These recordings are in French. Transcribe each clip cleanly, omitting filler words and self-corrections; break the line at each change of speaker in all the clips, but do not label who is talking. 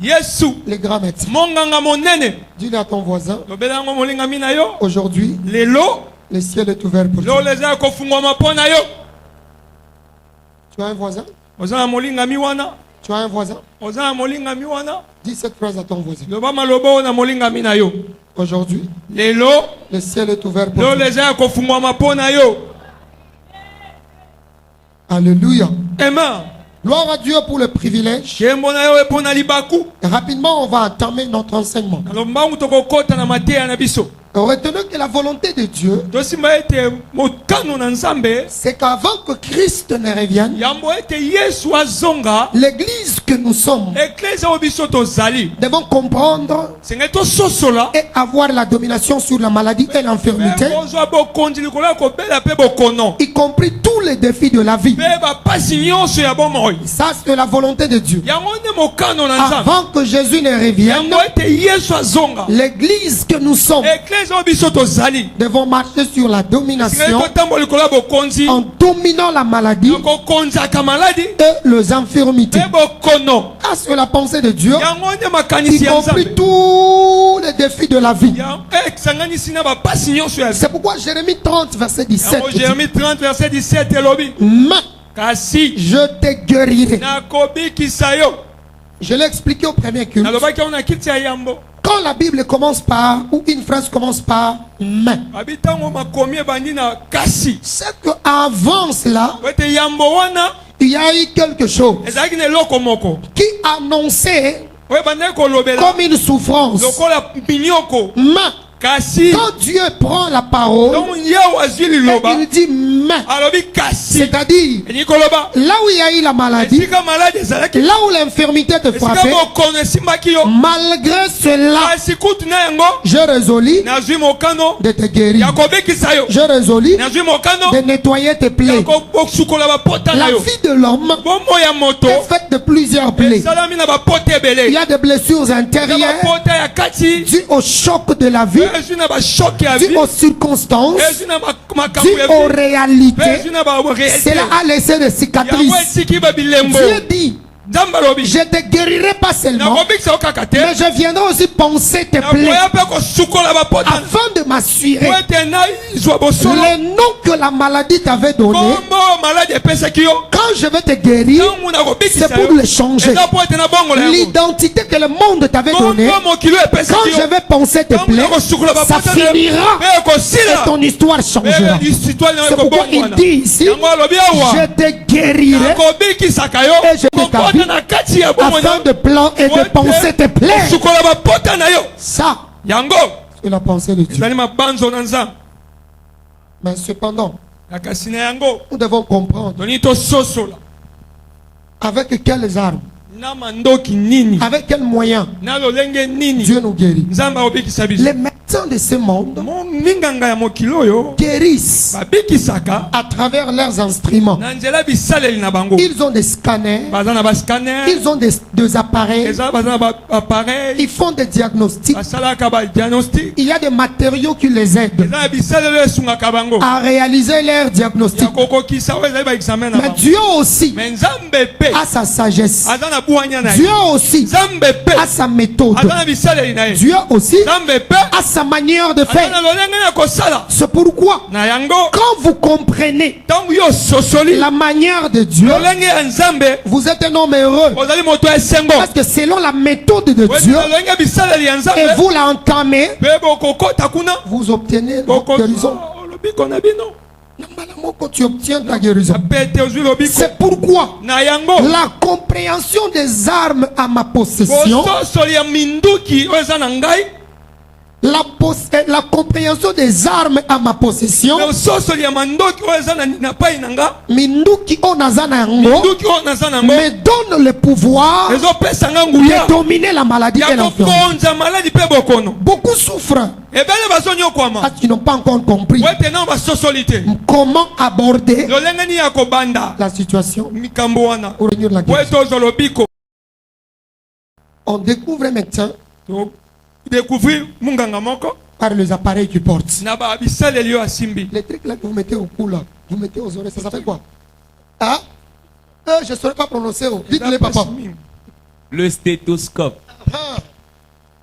Yesu,
le grand médecin.
monganga monene.
Dis-le à ton voisin.
Lobelango molinga mina yo.
Aujourd'hui,
Lelo,
le ciel est ouvert pour
lo
toi.
leza kofungwa mapona yo.
Tu as un voisin?
Ozana molinga miwana.
Tu as un voisin?
Ozana molinga miwana.
Dis cette phrase à ton voisin.
Loba malobo na molinga mina yo.
Aujourd'hui,
Lelo,
le ciel est ouvert pour
lo
toi.
leza kofungwa mapona yo.
Alléluia.
Amen.
Gloire à Dieu pour le privilège.
Kembo na yo epona libaku.
Rapidement, on va entamer notre enseignement.
Nalombangu tokokota na mateya na biso.
Retenons que la volonté de Dieu,
Tosimba ete mokano na Nzambe.
c'est qu'avant que Christ ne revienne,
Yambo ete Yesu azonga.
l'église que nous sommes,
Eklezia obiso tozali.
devons comprendre
Senge tososola.
et avoir la domination sur la maladie et l'infirmité,
Kozwa bokonzi likolo ya kobela pe bokono.
y compris tous les défis de la vie.
Pe bapasi nyonso ya bomoi.
Ça, c'est la volonté de Dieu.
Yango nde mokano na Nzambe.
Avant que Jésus ne revienne,
Yango ete Yesu azonga.
l'église que nous sommes,
Eklezia obiso tozali.
devons marcher sur la
Senge
domination
totambola likolo ya bokonzi.
en dominant la maladie
Kokonzaka maladi.
et les infirmités.
Pe bokono.
Ça, c'est la pensée de Dieu,
Yango nde
y
makanisi ya
compris
Nzambe.
tous les défis de la vie.
Esanganisi na bapasi nyonso ya
C'est pourquoi Jérémie 30, verset 17,
Yango
dit,
Jérémie 30 verset 17 elobi.
mais
Kasi
je te guérirai.
nakobikisa yo.
Je l'ai expliqué au premier culte.
Nalobaki yango na kiti ya yambo.
Quand la Bible commence par, ou une phrase commence par mais,
Abitango makomi ebandi na kasi.
c'est qu'avant cela,
Wete yambo wana
il y a eu quelque chose
ezalaki na eloko moko.
qui annonçait
Oyo ebandaki kolobela
comme une souffrance.
lokola minioko.
Mais
Kasi
quand Dieu prend la parole,
donc yawo azwi
et
liloba
il dit mais,
alobi kasi.
c'est-à-dire
Elingi koloba
là où il y a eu la maladie,
esika maladi ezalaki.
là où l'infirmité te
Esika
frappait,
bokono esimbaki yo.
malgré cela,
Kasi kutu na yango
je résolus
nazwi mokano
de te guérir.
ya kobikisa yo.
Je résolus
Nazwi mokano
de nettoyer tes
ya
plaies.
kosukola bapota na
La
yo.
vie de l'homme
Bomoi ya moto
est faite de plusieurs plaies.
esalami na bapota
Il y
ebele.
a des blessures
Na
intérieures
bapota ya kati
dues au choc de la vie,
ezwi na bashoke ya
dues
vie
aux circonstances,
ezwi na makambo
dues
ya
aux
vie
réalités.
ezwi na barealité.
Cela a laissé des
Yango
cicatrices.
etiki babilembo.
Dieu dit,
Nzambe alobi
je te guérirai pas seulement,
nakobikisa yo kaka te
mais je viendrai aussi poncer tes plaies
nakoya mpe kosukola bapota
afin de m'assurer
po ete nazwa bosolo
le nom que la maladie t'avait donné.
kombo maladi epesaki yo.
Quand je vais te guérir,
Ntango nakobikisa
c'est pour
yo
le changer.
eza po ete nabongola yango.
L'identité que le monde t'avait donnée,
kombo mokili oyo
quand
epesaki
je
yo.
vais poncer tes
Ntango
plaies,
nakosukola
ça
bapota na yo
finira
mpe
et
ekosila.
ton histoire changera. C'est pourquoi il dit ici,
Yango alobi awa
je te guérirai
nakobikisaka yo
Et je
kokota
t'établis
na kati ya bomoi
afin de plan et de poncer tes plaies.
kosukola bapota na yo.
Ça,
Yango
c'est la pensée de Dieu.
ezali mabanzo na Nzambe.
Mais cependant,
Na kasi na yango
nous devons comprendre
toni tososola
avec quelles armes,
na mandoki nini
avec quels moyens
na lolenge nini
Dieu nous guérit.
Nzambe akobikisa biso.
Les médecins de ce monde
Minganga ya mokili oyo
guérissent
babikisaka
à travers leurs instruments.
na nzela bisaleli na bango.
Ils ont des scanners,
Baza na bascanner
ils ont des appareils,
eza baza na baappareil
ils font des diagnostics.
basalaka badiagnostic
Il y a des matériaux qui les aident
eza na bisaleli oyo esungaka bango
à réaliser leurs
ya
diagnostics.
kokokisa oyo ezali baexamen na
Mais
bango.
Dieu aussi
Me Nzambe pe
a sa sagesse.
aza na bwanya na ye.
Dieu aussi
Nzambe pe
a sa méthode.
aza na bisaleli na ye.
Dieu aussi
Nzambe pe
a sa manière de
aza
faire.
na lolenge na kosala
C'est pourquoi,
na yango.
quand vous comprenez
Ntango yo sosoli
la manière de Dieu,
lolenge ya Nzambe
vous êtes un homme heureux.
ozali moto ya esengo.
Parce que selon la méthode de
Weti
Dieu,
lolenge bisaleli ya
et
Nzambe
vous la entamez,
pe bokokota kuna
vous obtenez votre guérison.
lobiko na bino
Quand tu obtiens ta guérison.
pete ozwi lobiko
C'est pourquoi
na yango
la compréhension des armes à ma possession,
bososoli ya minduki oyo eza na ngai
la compréhension des armes à ma possession,
bososoli ya mandoki oyo eza na pai na nga
minduki onazana yango,
minduki oyo naza nango
me donne le pouvoir
ezopesa nga nguya
de dominer la maladie et
ya
l'enfant.
kokonza maladi mpe bokono.
Beaucoup souffrent
ebele bazonyokwama
parce qu'ils n'ont pas encore compris
wete nao basosoli te
comment aborder
lolenge nini ya kobanda
la situation
mikambo wana
au règne de la
po
guérison.
ete ozwa lobiko.
On découvre un médecin
découvrir munganga moko
par les appareils qu'il porte.
na bisaleli oyo asimbi.
Les trucs là que vous mettez au cou là, vous mettez aux oreilles, ça s'appelle quoi? Ah? Je ne saurais pas prononcer. Dites-le papa.
Le stéthoscope.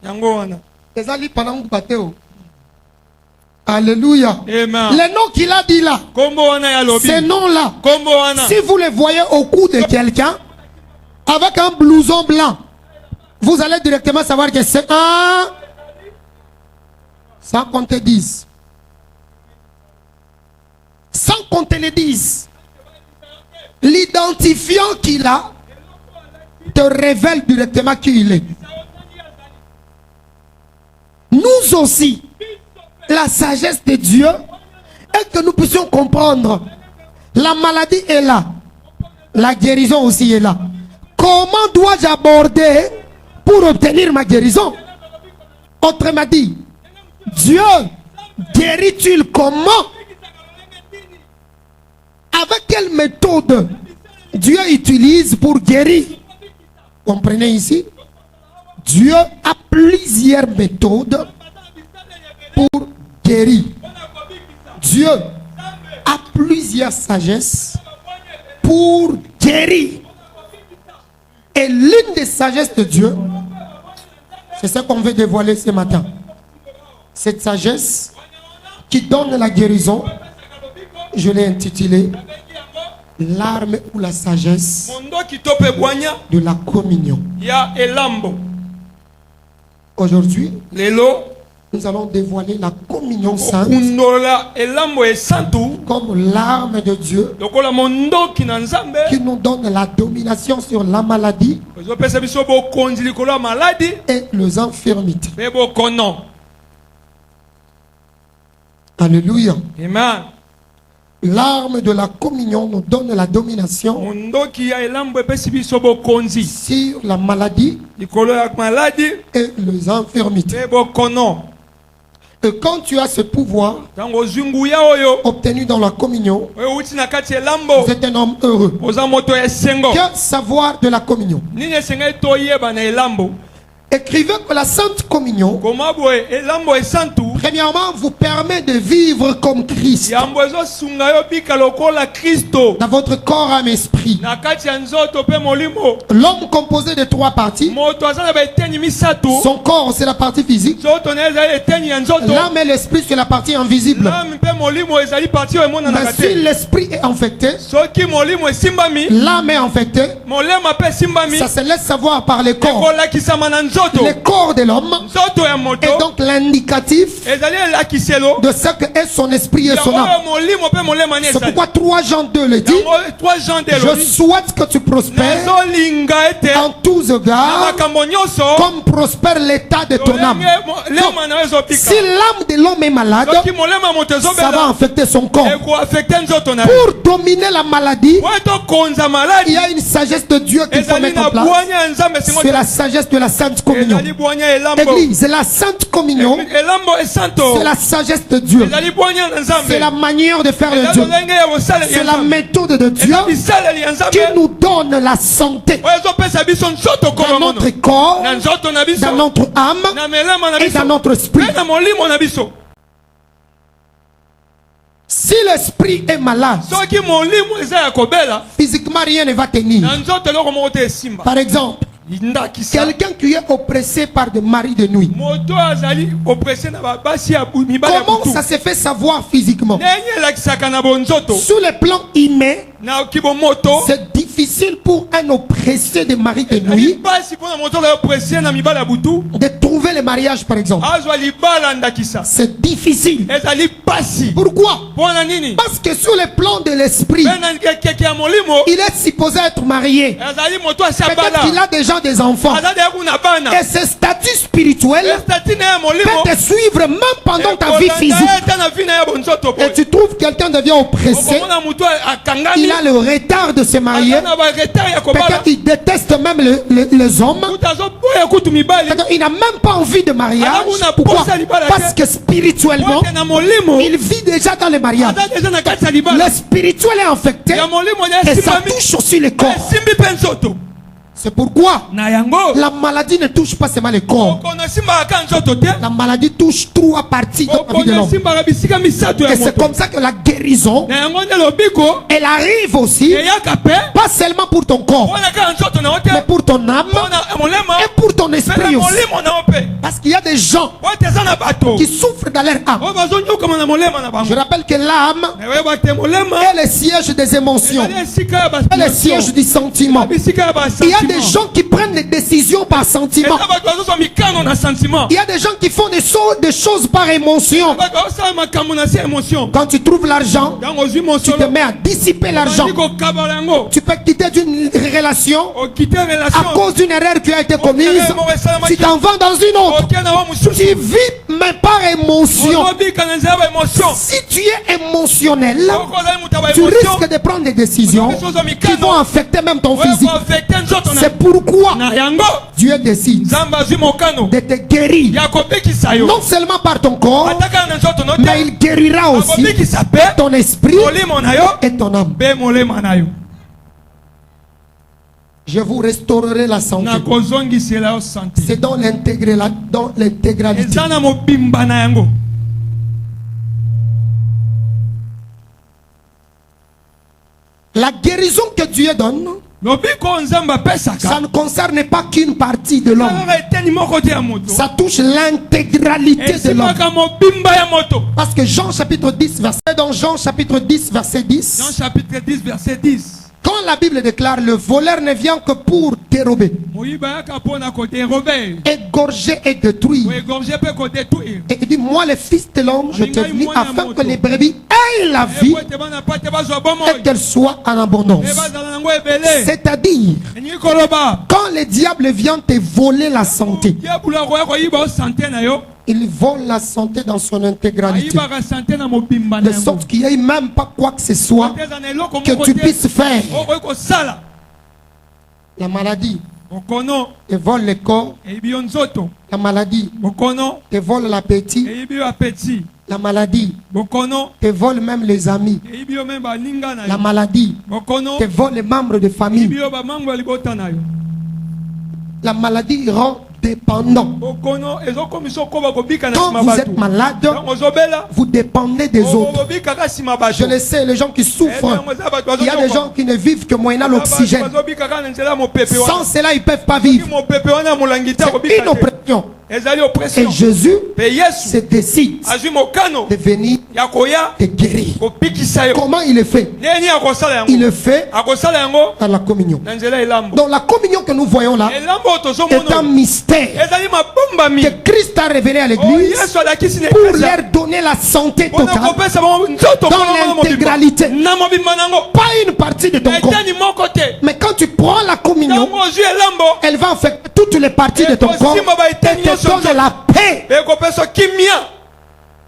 yango wana.
Ezali pendant bateo. Alléluia.
Amen.
Les noms qu'il a dit là,
Kombo wana ya lobi.
ces noms-là,
Kombo wana.
si vous les voyez au cou de quelqu'un, avec un blouson blanc, vous allez directement savoir que c'est un... Sans qu'on te dise. Sans qu'on te le dise. L'identifiant qu'il a te révèle directement qui il est. Nous aussi, la sagesse de Dieu est que nous puissions comprendre. La maladie est là. La guérison aussi est là. Comment dois-je aborder pour obtenir ma guérison? Autrement dit, Dieu guérit-il comment? Avec quelle méthode Dieu utilise pour guérir? Comprenez ici? Dieu a plusieurs méthodes pour guérir. Dieu a plusieurs sagesses pour guérir. Et l'une des sagesses de Dieu, c'est ce qu'on veut dévoiler ce matin. Cette sagesse qui donne la guérison, je l'ai intitulée l'arme ou la sagesse
Mondo kitope bwanya
de la communion.
ya elambo.
Aujourd'hui,
Lelo
nous allons dévoiler la communion sainte
kundola elambo esantu.
comme l'arme de Dieu
Lokola mondo kina nzambe.
qui nous donne la domination sur la maladie
Ozopesa biso bokonzi likolo ya maladi.
et les infirmités.
Pe bokono.
Alléluia.
Amen.
L'arme de la communion nous donne la domination
Mondo ki ya elambo epesi biso bokonzi
sur la maladie
likolo ya maladi.
et les infirmités.
Pe bokono.
Et quand tu as ce pouvoir
Tango zunguya oyo.
obtenu dans la communion,
Oyo uti na kati ya elambo.
vous êtes un homme heureux.
Oza moto esengo.
Que savoir de la communion?
Nini esengai toyeba na elambo.
Écrivez que la sainte communion,
Koma boye elambo esantu.
premièrement, vous permet de vivre comme Christ
Yambo ezosunga yo bika lokola Kristo.
dans votre corps, âme, esprit.
Na kati ya nzoto pe molimo.
L'homme composé de 3 parties.
Moto aza na beteni misatu.
Son corps, c'est la partie physique.
Nzoto na ezali eteni ya nzoto.
L'âme et l'esprit, c'est la partie invisible.
L'âme pe molimo ezali parti oyo emonanaka
Mais si
te.
l'esprit est infecté,
Soki molimo esimbami.
l'âme est infectée,
Molema pe esimbami.
ça se laisse savoir par les corps.
Ekolakisama na nzoto.
Les corps de l'homme
Nzoto ya moto.
est donc l'indicatif
Ezali elakiselo.
de ce que est son esprit et
Ya
son âme.
oyo molimo pe molema ni
C'est
ezali.
pourquoi 3 Jean 2 le dit.
Yango 3 Jean de
Je
lobi.
souhaite que tu prospères
Nazolinga ete.
en tous
Na
égards,
makambo nyonso.
comme prospère l'état de ton âme.
Lema na yo ezopika.
Si l'âme de l'homme est malade,
Soki molema moto
ça va
ezobela.
affecter son corps.
Ekoaffecte nzoto na yo.
Pour dominer la maladie,
Po tokonza
il
maladi.
y a une sagesse de Dieu qu'il faut
Ezali
mettre
na
en place.
bwanya ya nzambe singo.
C'est la sagesse de la Sainte Communion.
Ezali bwanya elambo.
Église, la Sainte Communion,
Elambo esanto.
c'est la sagesse de Dieu.
Ezali bwanya na nzambe.
C'est la manière de faire de
Ezali
Dieu.
lolenge ya bosaleli ya
C'est la
nzambe.
méthode de Dieu
Ezali bisaleli ya nzambe.
qui nous donne la santé
Oyo ezopesa biso nzoto
dans
koma mono.
notre corps,
Na nzoto na biso.
dans notre âme
Na melema na
et
biso.
dans notre esprit.
Pe na molimo na biso.
Si l'esprit est malade,
Soki molimo eza ya kobela.
physiquement rien ne va tenir.
Na nzoto eloko moko te esimba.
Par exemple,
Ndakisa.
quelqu'un qui est oppressé par des maris de nuit.
Moto azali oppressé na babasi ya mibali ya
Comment
butu.
ça se fait savoir physiquement?
Ndenge elakisaka na bonzoto.
Sur le plan humain,
Na kibomoto.
c'est difficile pour un oppressé de mari de
Ali
nuit
basi mpona moto oyo oppressé na mibali ya butu.
de trouver le mariage, par exemple.
Azwa libala ndakisa.
C'est difficile.
Ezali pasi.
Pourquoi?
Mpona nini?
Parce que sur le plan de l'esprit,
Pe na keke ya molimo.
il est supposé être marié.
Ezali moto asi
Peut-être qu'il
abala.
a déjà des enfants.
Aza deya kuna bana.
Et ce statut spirituel
Estati na ya molimo.
peut te suivre même pendant ta vie
Ekolanda
physique.
ete na vi na ya bonzoto
Et
boye.
tu trouves quelqu'un devient oppressé,
Okomona moto akangami.
il a le retard de se marier.
Aza na baretard ya kobala.
Peut-être qu'il déteste même les hommes.
Kuta azoboya kutu mibali.
Peut-être il n'a même pas envie de mariage.
Alauna
Pourquoi?
posa libala
Parce
te.
que spirituellement,
Ote na molimo.
il vit déjà dans le mariage.
Aza deja na kati ya libala.
Le spirituel est infecté
Ya molimo na
et ça
esimbami.
touche aussi le corps.
Esimbi pe nzoto.
C'est pourquoi
na yango
la maladie ne touche pas seulement le corps.
okono esimbaka nzoto te
La maladie touche 3 parties de la vie de
okono
l'homme.
esimbaka bisika misato ya
Et c'est
moto
comme ça que la guérison,
na yango nde lobiko
elle arrive aussi,
eyaka pe
pas seulement pour ton corps,
mpona kaka nzoto na yo te
mais pour ton âme
mpona molema
et pour ton
mpe
esprit
na
aussi.
molimo na yo mpe
Parce qu'il y a des gens
oyo te eza na bato
qui souffrent dans leur âme.
oyo bazonyokama na molema na
Je
bango
rappelle que l'âme
na oyeba te molema
est le siège des émotions,
ezali esika ya
est le siège du sentiment.
bisika ya
Il y a des
basentiment
gens qui prennent des décisions par sentiment.
eza bato bazozwa mikano na sentiment
Il y a des gens qui font des choses par émotion.
bato bazosala makambo na se émotion
Quand tu trouves l'argent,
ntango ozwi
tu te
mosolo
mets à dissiper l'argent.
bandi kokabola yango
Tu peux quitter d'une relation
okite
à
relation
cause d'une erreur qui a été commise. Tu
tu
t'en vas dans une autre.
oke na wa mosusu
Tu vis, mais par émotion.
ozobika na nzela ya baémotion
Si tu es émotionnel,
okozali moto ya
tu
baémotion
risques de prendre des décisions qui vont affecter même ton
oyo
physique.
koafekte nzoto
C'est pourquoi
na yango
Dieu décide
nzambe azwi mokano
de te guérir.
ya kobikisa yo
Non seulement par ton corps,
ataka na nzoto no
mais
te
il guérira aussi
akobikisa mpe
ton esprit
molimo na yo
et ton âme.
mpe molema na yo
Je vous restaurerai la santé.
nakozongisela yo sante
C'est dans l'intégralité.
eza na mobimba na yango
La guérison que Dieu donne,
lobiko oyo nzambe
ça
apesaka
ne concerne pas qu'une partie de l'homme.
kaka eteni moko te ya moto
Ça touche l'intégralité de l'homme.
esimaka mobimba ya moto
Parce que Jean chapitre 10, dans Jean chapitre 10, verset
Jean
10,
chapitre 10 verset 10
quand la Bible déclare le voleur ne vient que pour dérober,
moyiba yaka mpona koderobe
égorger et détruire.
koégorge mpe kodétruire
Et il dit, moi le Fils de l'homme, je t'ai venu afin que les brebis aient la vie
po ete bana pa te bazwa
et
bomoi
qu'elle soit en abondance.
e bazala nango ebele
C'est-à-dire,
elingi koloba
quand le diable vient te voler la santé,
diabula koya koyiba o sante na yo
il vole la santé dans son intégralité.
ayibaka sante na mobimba na
De
yango
sorte qu'il n'y ait même pas quoi que ce soit
te eza na eloko
que
moko
tu
te
puisses faire.
okoki kosala
La maladie
bokono
te vole le corps.
eyibi yo nzoto
La maladie
bokono
te vole l'appétit.
eyibi yo apeti
La maladie
bokono
te vole même les amis.
eyibi yo meme baninga na
La
yo
maladie
bokono
te vole les membres de
eyibi
famille.
yo bamango ya libota na yo
La maladie rend dépendant.
bokono ezokomisa okoba kobika na
Quand
nsima
vous
bato
êtes malade,
ntango ozobela
vous dépendez des autres.
obikaka nsima bato
Je le sais, les gens qui souffrent, il y a des gens qui ne vivent que moyennant l'oxygène.
bazobikaka na nzela ya mopepe
Sans
wana
cela, ils ne peuvent pas
soki
vivre.
mopepe wana ya molangi te
C'est
akobika
une
te
oppression.
ezali
Et
oppression
Jésus
mpe yesu
se décide
azwi mokano
de venir
ya koya
te guérir.
kobikisa yo
Comment il le fait?
ndeni akosala
Il
yango
le fait
akosala yango
dans la communion.
na nzela elambo
Donc la communion que nous voyons là
elambo oyo
est un
tozomona
mystère
ezali mabombami
que Christ a révélé à
oyo
l'église
yesu alakisi na
pour
eklezia
leur donner la santé
mpona
totale,
kopesa bango nzoto
dans
mpona mobimba
l'intégralité.
na mobimba nango
Pas une partie de ton corps.
eteni moko te
Mais quand tu prends la communion,
ntango ozwi elambo
elle va affecter toutes les parties de ton corps et te donne la paix.
ekopesa kimia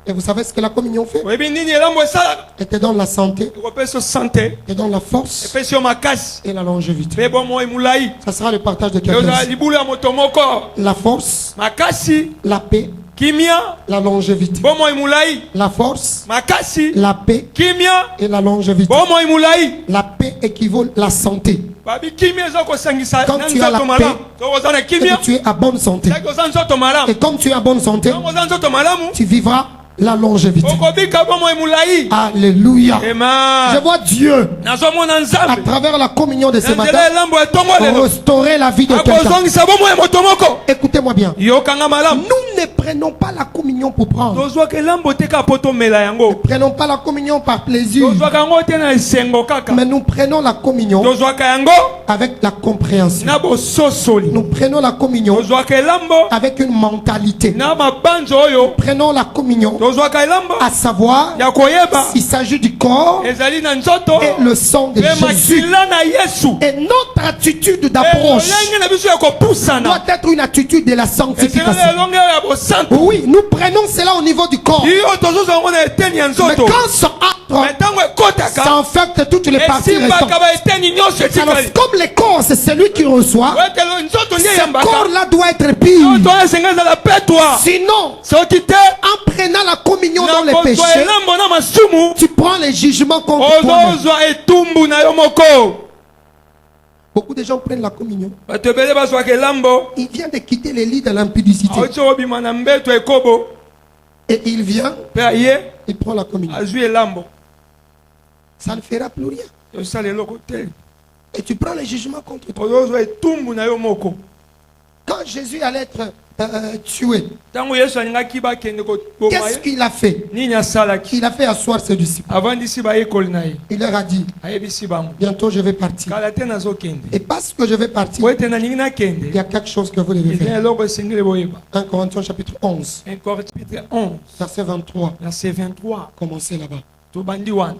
Et vous savez ce que la communion fait?
oyebi nini elambo esalaka
Elle te donne la santé,
ekopesa sante
te donne la force
epesi yo makasi
et la longévité.
mpe bomoi molai
Ça sera le partage de
ezala
quelqu'un.
libulu ya moto moko
La force,
makasi
la paix,
kimia
la longévité.
bomoi molai
La force,
makasi
la paix
kimia
et la longévité.
bomoi molai
La paix équivaut à la santé.
babi kimia eza kosangisa
Quand
na
tu as la
nzoto
paix,
malamu soki oza na
Et
kimia
que tu es à bonne santé.
soki oza nzoto malamu
Et comme tu es à bonne santé,
soki oza nzoto malamu
tu vivras la longévité.
okobika bomoi molai
Alléluia. Je
ema
vois Dieu
nazomona
à
nzambe
travers la communion de ce
na
matin
nzela elambo etongo lelo
restaurer la vie de quelqu'un.
akozongisa bomoi ya moto moko
Écoutez-moi bien.
yokanga malamu
Nous ne prenons pas la communion pour prendre.
tozwaka elambo te kaka po tomela yango
Prenons pas la communion par plaisir.
tozwaka yango te na esengo kaka
Mais nous prenons la communion
tozwaka yango
avec la compréhension.
na bososoli
Nous prenons la communion
tozwaka elambo
avec une mentalité.
na mabanzo oyo
Prenons la communion
tozwaka elambo
à savoir
ya koyeba
s'il s'agit du corps
ezali na nzoto
et le sang de
mpe
Jésus.
makila na yesu
Et notre attitude d'approche
elenge na biso ya kopusana
doit être une attitude de la
esengeli
sanctification.
elonge ya bosantu
Oui, nous prenons cela au niveau du corps.
iyo tozozwa yango na eteni ya
Mais
nzoto
quand ça entre,
me ntango
ça
ekotaka
infecte toutes les parties restantes.
esimbaka baeteni nyonso
Alors,
etikali
comme le corps, c'est celui qui reçoit,
wetelo nzoto nde
ce
eyambaka
corps-là doit être pire.
nzoto oyo esenga ezala petwa
Sinon,
soki te
en prenant la communion dans les
nakozwa
péchés,
elambo na masumu
tu prends les jugements contre toi-même.
ozozwa etumbu na yo moko
Beaucoup de gens prennent la communion.
bato ebele bazwaka elambo
Il vient de quitter les lits de l'impudicité.
auti obima na mbeto ekobo
Et il vient,
mpe aye
il prend la communion.
azwi elambo
Ça ne fera plus rien.
osala eloko te
Et tu prends le jugement contre toi.
ozozwa etumbu na yo moko
Quand Jésus allait être tué,
ntango yesu alingaki bakende koboma
qu'est-ce
ye
qu'il a fait?
nini asalaki
Il a fait asseoir ses disciples.
avandisi bayekoli na ye
Il leur a dit,
ayebisi bango
bientôt je vais partir.
kala te nazokende
Et parce que je vais partir,
po ete nalingi
il
nakende
y a quelque chose que vous devez
eza
faire.
eloko esengeli boyeba
1 Corinthiens chapitre 11,
1 Corinthiens chapitre 11
verset 23.
verset 23
Commencez là-bas.
tobandi wana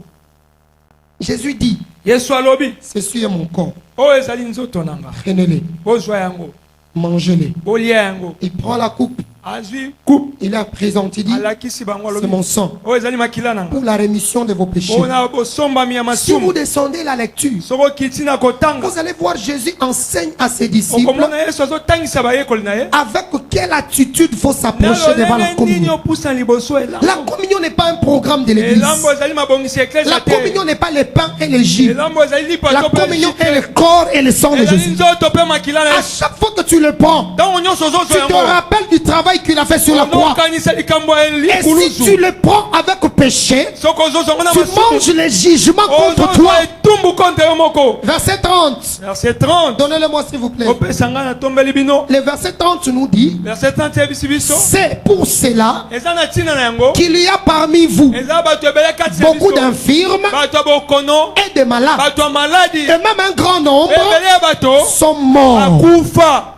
Jésus dit,
yesu alobi
ceci est mon corps.
oyo ezali nzoto na nga
Prenez-les,
bozwa yango
mangez-les.
bolia yango
Il prend la coupe,
azwi coupe
il la présente, il dit,
alakisi bango
c'est
alobi
mon sang
oyo ezali makila na nga
pour la rémission de vos péchés.
mpona bosombami ya
Si vous
masumu
descendez la lecture,
soki okiti na kotanga
vous allez voir Jésus enseigne à ses disciples
okomona yesu azotangisa bayekoli na ye
avec quelle attitude faut
na
s'approcher devant la
lolenge nini
communion.
opusa liboso
La
elambo
communion n'est pas un programme de l'église.
elambo ezali mabongisi
La
eklesa
communion
te
n'est pas le pain et le jus.
elambo ezali lipato
La
mpe
communion
jus
est le
te.
corps et le sang de
ezali
Jésus.
nzoto mpe makila na
À
yesu
chaque fois que tu le prends,
ntango nyonso
tu
ozozwa
te
yango
rappelles du travail qu'il a fait sur la croix.
ozokanisa likambo ya
Et si tu
likulusu
le prends avec péché,
soki ozozwango na
tu
masumu
manges le jugement contre toi.
ozozwa etumbu konte yo moko
Verset 30.
verset 30
Donnez-le-moi s'il vous plaît.
opesa ngai natombeli bino
Le verset 30 nous dit,
verset 30 eyebisi biso
c'est pour cela
eza na ntina na yango
qu'il y a parmi vous
eza bato ebele kati ya
beaucoup
biso
d'infirmes
bato ya bokono
et de malades.
bato ya maladi
Et même un grand nombre
ebele ya bato
sont morts.
akufa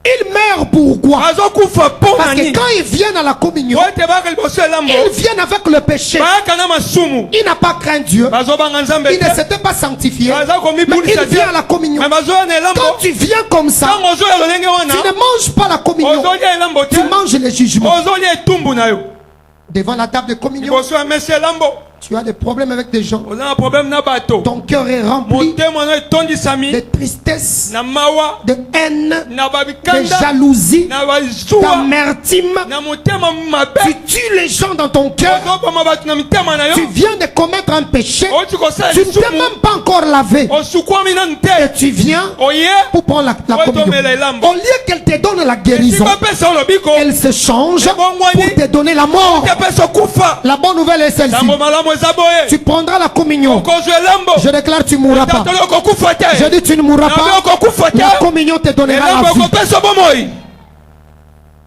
Ils meurent pourquoi?
azokufa mpo
Parce
na
que
nini
quand ils viennent à la communion,
po ete baka liboso elambo
ils viennent avec le péché.
bayaka na masumu
Il n'a pas craint Dieu.
bazobanga nzambe
Il ne
te
s'était pas sanctifié.
baza
Mais
komibulisa
il vient à
te
la communion.
me bazoya na elambo
Quand tu viens comme ça,
ntango ozoya lolenge wana
tu ne manges pas la communion.
ozolia elambo te
Tu manges les jugements.
ozolia etumbu na yo
Devant la table de communion,
liboso ya mesi elambo
tu as des problèmes avec des gens.
oza na problème na bato
Ton cœur est rempli
motema no etondisami
de tristesse,
na mawa
de haine,
na
de
babikanda
jalousie,
na bazuwa
d'amertume.
na motema mabe
Tu tues les gens dans ton cœur.
ozoboma bato na mitema na yo
Tu viens de commettre un péché.
oti kosala
Tu ne t'es
lisumu
même pas encore lavé.
osukwami nanu
Et
te
tu viens
oye
pour prendre la
Ouais,
communion.
tomber les lambes.
Au lieu qu'elle te donne la
esi
guérison,
bapesa olobiko
elle se change
Et bon, moi,
pour
ni-
te donner la mort.
tepesa okufa
La bonne nouvelle est celle-ci.
ntango malamu eza boye
Tu prendras la communion.
okozwa elambo
Je déclare tu ne mourras pas.
tatoli okokufa te
Je dis tu ne mourras
nabe
pas.
okokufa te
La communion te donnera
elambo
la vie.
okopesa bomoi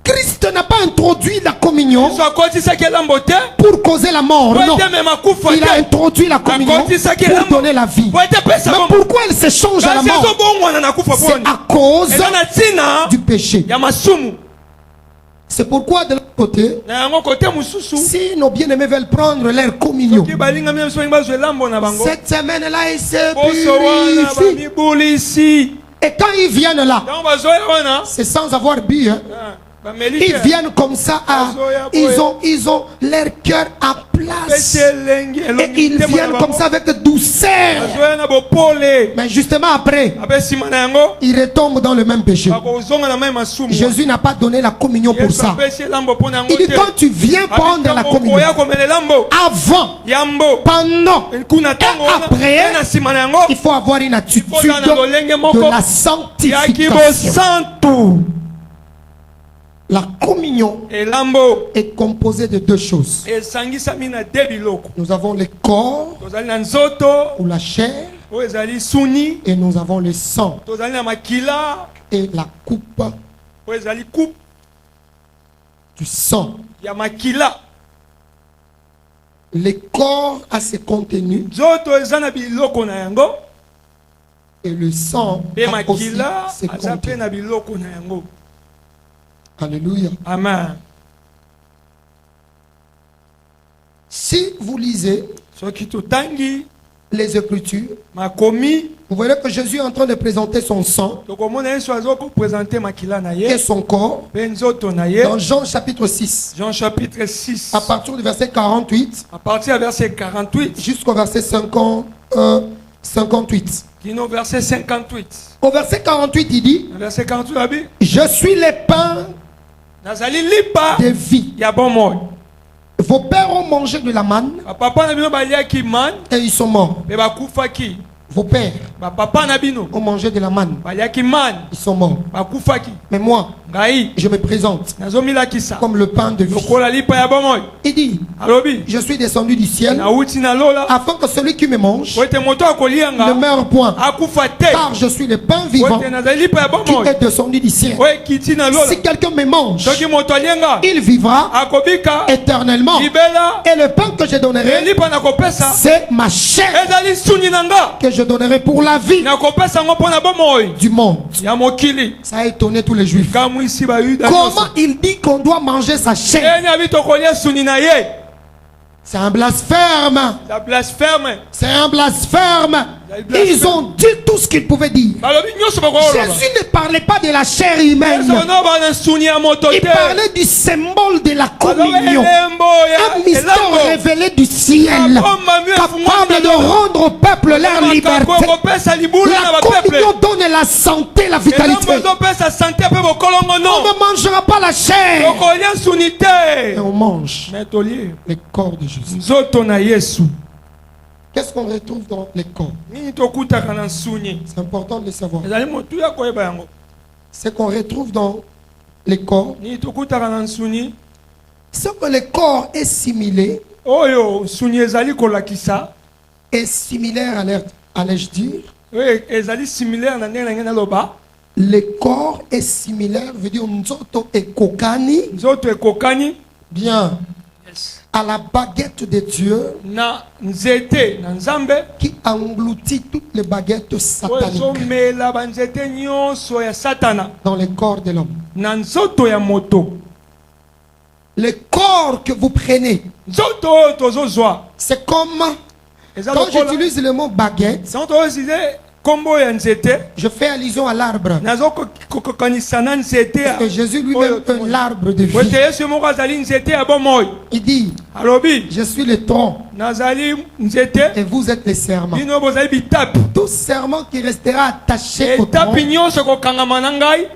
Christ n'a pas introduit la communion
so akotisaki elambo te
pour causer la mort.
po
Non.
ete mema kufa
Il a
te
introduit la communion pour donner la vie.
po ete pesa
Mais
bomoi
pourquoi elle se change à la
kasi
mort?
ezobongwana na kufa
C'est
poni
à cause
eza na ntina
du péché.
ya masumu
C'est pourquoi de l'autre côté,
na yango kote mosusu
si nos bien-aimés veulent prendre leur communion,
soki balingami biso balingi bazwa elambo na bango
cette semaine-là, ils se
poso wana
purifient.
bamibulisi
Et quand ils viennent là,
ntango bazoya wana
c'est sans avoir bu, hein.
bameli
Ils
te
viennent comme ça, ils ont leur cœur à place.
pesi elengi
Et ils viennent comme ça avec douceur.
bazoya na bopole
Mais justement après,
ape nsima na yango
ils retombent dans le même péché.
bakozonga na mai masumu
Jésus n'a pas donné la communion pour
yesu
ça.
apesi elambo mpo na yango
Il dit
te
quand tu viens prendre la communion,
okoya komela elambo
avant,
yambo
pendant,
kuna ntango wana
après,
mpe na nsima na yango
il faut avoir une attitude
kozala na lolenge
de
moko
la
yaki
sanctification.
bosantu
La communion
elambo
est composée de deux choses.
esangisami na de biloko
Nous avons le corps
tozali na nzoto
ou la chair
oyo ezali suni
et nous avons le sang
tozali na makila
et la coupe
oyo ezali coupe
du sang.
ya makila
Le corps a ses contenus
nzoto eza na biloko na yango
et le sang
mpe
a aussi
makila
ses
aza mpe
contenus.
na biloko na yango
Alléluia.
amen
Si vous lisez
soki totangi
les Écritures,
makomi
vous verrez que Jésus est en train de présenter son sang
tokomona yesu azokopresente makila na
et
ye
son corps
mpe nzoto na ye
dans Jean chapitre 6,
Jean chapitre 6
à partir du verset 48
à partir du verset 48
jusqu'au verset 58.
kino verset 58
Au verset 48, il dit,
verset 48 abi
je suis le pain
nazali lipa
de vie.
ya bomoi
Vos pères ont mangé de la manne
bapapa na bino baliaki man
et ils sont morts.
mpe bakufaki
Vos pères
Papa Nabino.
ont mangé de la manne.
Bayaki man.
Ils sont morts.
Bakufaki.
Mais moi,
Ngai.
je me présente
Nazomila kisa.
comme le pain de vie.
Lokola lipa ya bomoy.
Il dit,
Alobi.
je suis descendu du ciel
Na uti na lola.
afin que celui qui me mange
Wete moto
ne
akolianga.
meure point.
Akufa te.
Car je suis le pain vivant
Wete nazali lipa ya
qui
bomoy.
est descendu du ciel.
Oye kiti na lola.
Si quelqu'un me mange,
Soki moto alienga.
il vivra
Akobika.
éternellement.
Libela.
Et le pain que je donnerai,
Lipa na kopesa.
c'est ma chair
Ezali suni nanga.
que je donnerai pour la vie
Na kopesa ngo pona bomoy.
du monde.
Ya mokili.
Ça a étonné tous les juifs.
Kamu isi ba yuda.
Comment il dit qu'on doit manger sa chair?
Eni abi tokolia suni na ye.
C'est un blasphème.
La blasphème.
C'est un blasphème. Ils ont dit tout ce qu'ils pouvaient dire.
Balobi nyonso bakoloba.
Jésus ne parlait pas de la chair humaine.
Eso no bana suni ya moto
Il
te.
parlait du symbole de la
Alobi
communion.
elembo
Un
ya
mystère
elambo.
révélé du ciel, capable de rendre au peuple leur liberté.
Kopesa libula na
La
ba peuple.
communion donne la santé, la vitalité.
Elambo zopesa santé pe bokolongo
On
no.
ne mangera pas la chair,
Tokolia suni te.
mais on mange
Mais tolie.
les corps de Jésus.
Nzoto na Yesu.
Qu'est-ce qu'on retrouve dans les corps?
Nini tokutaka na suni.
C'est important de le savoir.
Ezali motu ya koyeba yango.
Ce qu'on retrouve dans les corps,
Nini tokutaka na suni.
c'est que le corps est similaire,
Oyo suni ezali kolakisa.
est similaire allais-je dire.
Oui, ezali similaire na ndenge na ngena loba.
Le corps est similaire, veut dire nzoto ekokani
Nzoto ekokani.
bien
Yes.
à la baguette de Dieu
Na nzete na nzambe.
qui engloutit toutes les baguettes sataniques
Ezomela banzete nyonso ya satana.
dans le corps de l'homme.
Na nzoto ya moto.
Le corps que vous prenez,
Nzoto oyo tozozwa.
c'est comme,
Eza
quand
lokola.
j'utilise le mot baguette,
Santo osize kombo ya nzete.
je fais allusion à l'arbre.
Nazo kokanisa na nzete ya.
Parce que Jésus lui-même est l'arbre de
Wete
vie.
Yesu moko azali nzete ya bomoyi.
Il dit,
Alobi.
je suis le tronc
Nazali nzete.
et vous êtes les serments.
Bino bozali bitapi.
Tout serment qui restera attaché au tronc
Etapi nyonso kokangama na ngai.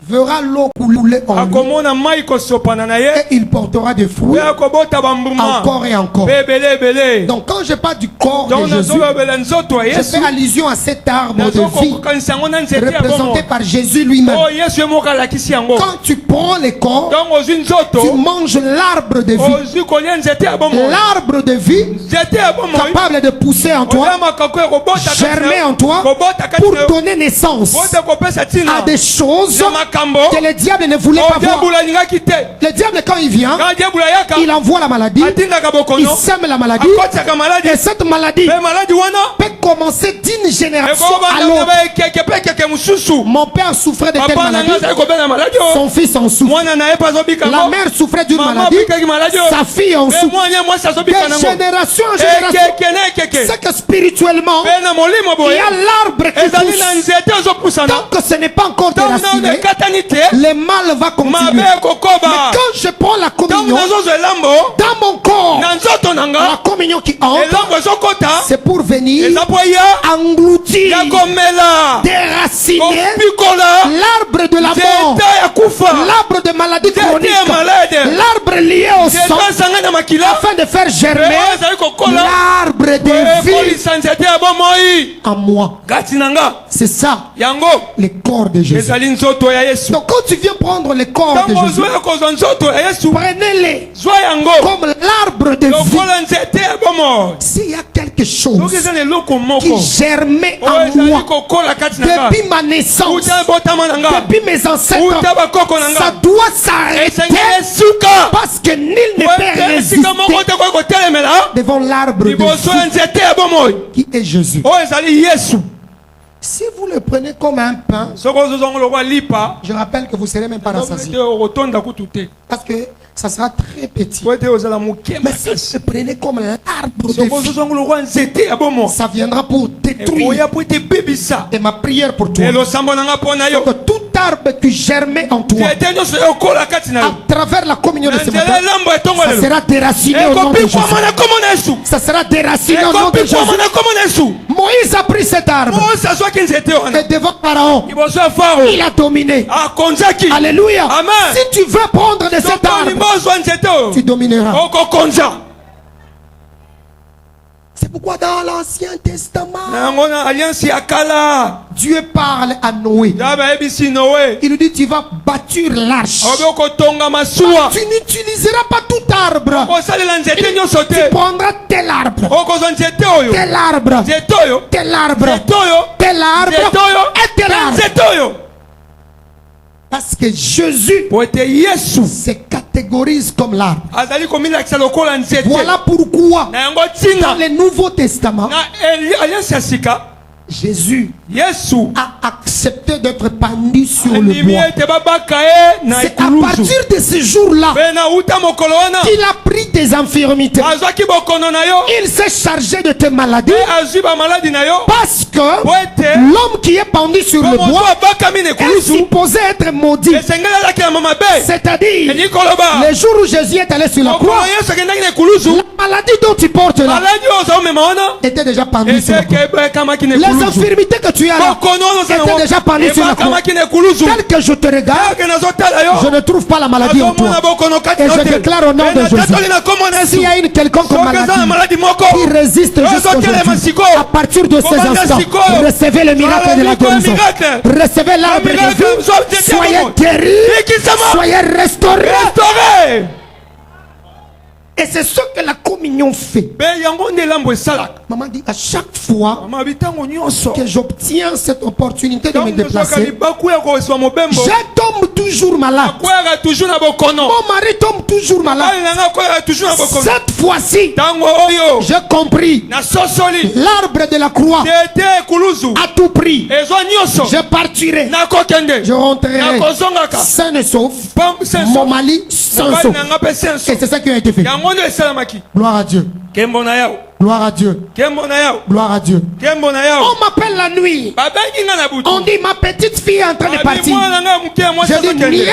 verra l'eau couler en lui
Akomona mai kosopana na ye.
et il portera des fruits
Pe akobota bambuma.
encore et encore.
Pe ebele.
Donc quand je parle du corps de
Donc
Jésus,
nazolobela nzoto ya
je
Yesu.
fais allusion à cet arbre de vie
Nazokokanisa yango na nzete ya
représenté
bomoyi.
par Jésus lui-même.
Oh Yesu ye moko alakisi yango.
Quand tu prends les corps,
Donc ozwi
tu
nzoto.
manges l'arbre de vie.
Ozwi kolia nzete ya bomoyi.
L'arbre de vie
Nzete ya bomoyi.
capable de pousser en toi,
Oza makako ya kobota kati na yo.
germer en toi,
Kobota kati
pour
na yo.
donner naissance
Bota kopesa tina.
à des choses
Na makambo.
que le diable ne voulait pas voir.
Diabula alingaki te.
Le diable, quand il vient,
Quand diabula yaka.
il envoie la maladie,
Atindaka
il
bokono.
sème la maladie,
Akotiaka maladi.
et cette maladie
Pe maladi wana.
peut commencer d'une génération à
Ekobanda
l'autre.
be keke pe keke mususu.
Mon père souffrait de telle
Papa na
maladie,
nga azali kobela maladi o.
son fils en souffre.
Mwana na ye pe azobika
La
ngo.
mère souffrait d'une
Maman
maladie,
abikaki maladi o.
sa fille en
Pe
souffre.
mwana ye mwasi azobika
De
nango.
génération en génération.
Ekeke na ekeke.
C'est que spirituellement,
Pe na molimo
il
boye.
y a l'arbre qui
Ezali
pousse.
na nzete ozopusana.
Tant que ce n'est pas encore
Tant na
déraciné,
ekatani te.
le mal va continuer.
Mabe
Mais
kokoba.
quand je prends la
Tant
communion
nazozwa elambo.
dans mon corps,
Na nzoto na
la
nga.
communion qui entre,
Elambo ezokota.
c'est pour venir
Eza po ya.
engloutir,
Ya komela.
déraciner
Kopikola.
l'arbre de la mort,
Nzete ya kufa.
l'arbre de maladie
Nzete ya
chronique,
malade.
l'arbre lié au
Nzete
sang,
asanga na makila.
afin de faire germer
Pe ezali kokola.
l'arbre de vie
Ekolisa nzete ya bomoyi.
en moi.
Kati na nga.
C'est ça,
Yango.
le corps de Jésus.
Ezali nzoto ya Yesu.
Donc quand tu viens prendre le corps de
Ntango
Jésus,
ozwa kozwa nzoto ya Yesu.
prenez-les
Zwa yango.
comme l'arbre de vie.
Lokola nzete ya bomoyi.
S'il y a quelque chose
Soki eza na eloko
qui
moko.
germait
Oyo
en
ezali
moi
kokola kati na nga.
depuis ma naissance,
Uta botama na nga.
depuis mes ancêtres,
Uta bakoko na
ça
nga.
doit s'arrêter
Esengeli esuka.
parce que nul ne peut
Wete esika moko
résister
te koki kotelemela.
devant l'arbre de
Liboso ya
vie
nzete ya bomoyi.
qui est Jésus.
Oyo ezali Yesu.
Si vous le prenez comme un pain,
Soki ozozwa ngo lokola lipa.
je rappelle que vous ne serez même pas rassasié
Te okotonda kutu te.
parce que ça sera très petit.
Po ete ozala moke
Mais si
makasi.
vous le prenez comme l'arbre de
Soki
vie,
ozozwa ngo lokola nzete ya bomoyi.
ça viendra pour détruire.
Ekoya po ete bebisa.
Et ma prière pour toi,
Elo sambo na nga mpo na yo.
que tout arbre qui germait en toi,
Nzete nyonso ekola kati na yo.
à travers la communion de
Na
ce
nzela
matin,
elambo etongo
ça
lelo.
sera déraciné au nom de Jésus.
Ekopikwama na kombo na Yesu.
Ça sera déraciné au nom de Jésus.
Ekopikwama na kombo na Yesu.
Moïse a pris cet arbre
Mose azwaki nzete wana.
et devant Pharaon,
Liboso ya Faro.
il a dominé.
Akonzaki.
Alléluia.
Amen.
Si tu veux prendre de cet
Soki olingi
arbre,
ozwa nzete oyo.
tu domineras.
Okokonza.
C'est C'est pourquoi dans l'Ancien Testament,
yango na alliance ya kala
Dieu parle à Noé.
nzambe ayebisi noe
Il lui dit, tu vas bâtir l'arche.
obi okotonga masuwa
Tu n'utiliseras pas tout arbre.
okosalela nzete nyonso
Tu
te
prendras tel arbre,
okozwa nzete oyo
tel arbre,
nzete oyo
tel arbre,
nzete oyo
tel arbre
nzete oyo
et tel arbre.
nzete oyo
Parce que Jésus
po ete yesu
se catégorise comme l'arbre.
azali komilakisa lokola nzete
Voilà pourquoi
na yango
dans
ntina
le Nouveau Testament,
na alliance ya sika
Jésus
yesu
a accepté d'être pendu sur le
andimi
bois.
ete babaka ye na
C'est à
ekuluzu
partir de ce jour-là
mpe na uta mokolo wana
qu'il a pris tes infirmités.
azwaki bokono na yo
Il s'est chargé de tes maladies
mpe azwi bamaladi na yo
parce que
po ete
l'homme qui est pendu sur
po
le
moto
bois
abakami na
est
ekuluzu
supposé être maudit.
esengeli azalaki na mama mabe
C'est-à-dire,
elingi koloba
le jour où Jésus est allé sur la
mokolo
croix,
yesu akendaki na ekuluzu
la maladie dont tu portes là
maladi oyo ozomema wana
était déjà pendue sur la croix.
eteke ebekamaki na
Les
ekuluzu
infirmités que tu as là,
bokono wana
était déjà pendu sur la croix.
ebakamaki na ekuluzu
Tel que je te regarde,
eke nazotala
je
yo
ne trouve pas la maladie en
azomona
toi.
bokono kati
Et
na
je
yo te.
déclare au nom
Mpe
de
natatoli
Jésus,
na kombo na
s'il y
yesu
a une quelconque
soki eza na
maladie
maladi moko
qui résiste jusqu'à aujourd'hui, à partir de ces instants, recevez le miracle de la guérison. Recevez l'arbre de vie. Soyez guéris. Soyez restaurés.
restauré
Et c'est ce que la communion fait.
mpe yango nde elambo esalaka
Maman dit, à chaque fois
mama bitango nyonso
que j'obtiens cette opportunité de me
ntango tozwaka
déplacer,
libaku ya kozwa mobembo
je tombe toujours malade.
akweyaka toujours na bokono
Mon mari tombe toujours malade.
mobali nanga akweyaka toujours na bokono
Cette fois-ci,
ntango oyo
j'ai compris.
nasosoli
L'arbre de la croix
tete ekuluzu
a tout pris.
ezwa nyonso
Je partirai.
nakokende
Je rentrerai
nakozongaka
sain et sauf.
pam senso
Mon mari sain et
mobali
sauf.
nanga mpe senso
Et c'est ça qui a été fait.
yango nde esalamaki
Gloire à Dieu.
kembo na yao
Gloire à Dieu.
kembo na yao
Gloire à Dieu.
kembo na yao
On m'appelle la nuit.
babengi nga na butu
On dit ma petite fille est en train de
Babi
partir.
mwana nga moke ya mwasi
Je dis
azokende
niet.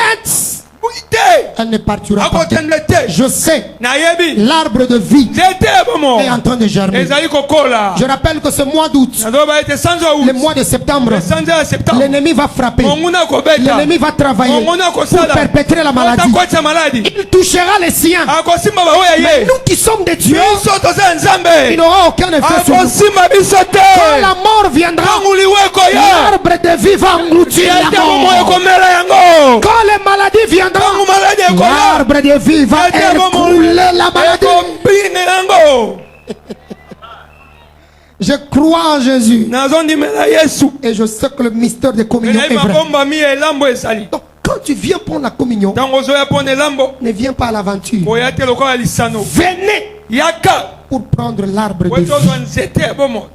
buki te
Elle ne partira pas.
akokende te
Je sais.
nayebi
L'arbre de vie
nzete ya bomo
est en train de germer.
ezali kokola
Je rappelle que ce mois d'août,
nazoba ete sanza
le
out
mois de septembre,
sanza ya septembre
l'ennemi va frapper.
monguna akobeta
L'ennemi va travailler
monguna
pour
akosala
perpétrer la maladie.
akwatisa maladi
Il touchera les siens.
akosimba baoya
Mais
ye
nous qui sommes des dieux,
biso toza
il
nzambe
n'aura aucun effet sur nous.
akosimba biso
Quand
te
la mort viendra,
ntango liwa ekoya
l'arbre de vie va engloutir la
ete bomo
mort.
ekomela yango
Quand les maladies viendront,
ntango maladi ekoya
l'arbre de vie va
ete bomo
écrouler la maladie.
ekobine yango
Je crois en Jésus
nazondimela yesu
et je sais que le mystère de communion
elai
est vrai.
mabombami elambo ezali
Donc, quand tu viens prendre la communion,
ntango ozoya mpona elambo
ne viens pas à l'aventure.
koya te lokola lisano
Venez
yaka
pour prendre l'arbre
po
de
ete
vie.
ozwa nzete ya bomo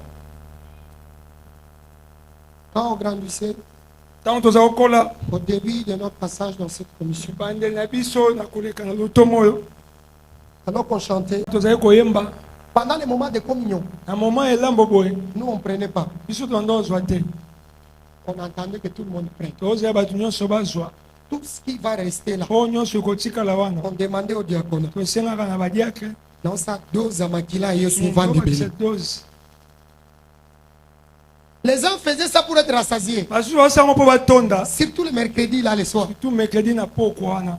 Quand on grandissait,
ntango toza kokola
au début de notre passage dans cette commission,
bandeli na biso na koleka na lotomo oyo
alors qu'on chantait,
tozali koyemba
pendant les moments de communion,
na moment elambo boye
nous on ne prenait pas.
biso toanda ozwa te
On entendait que tout le monde prenne.
tozala bato nyonso bazwa
Tout ce qui va rester là,
oyo nyonso ekotikala wana
on demandait au diaconat.
tosengaka na badiakre
Dans sa dose à Makila et souvent de béni.
cette dose
Les uns faisaient ça pour être rassasiés.
basusu basango mpo batonda
Surtout le mercredi, là, le soir.
surtout mercredi na poko wana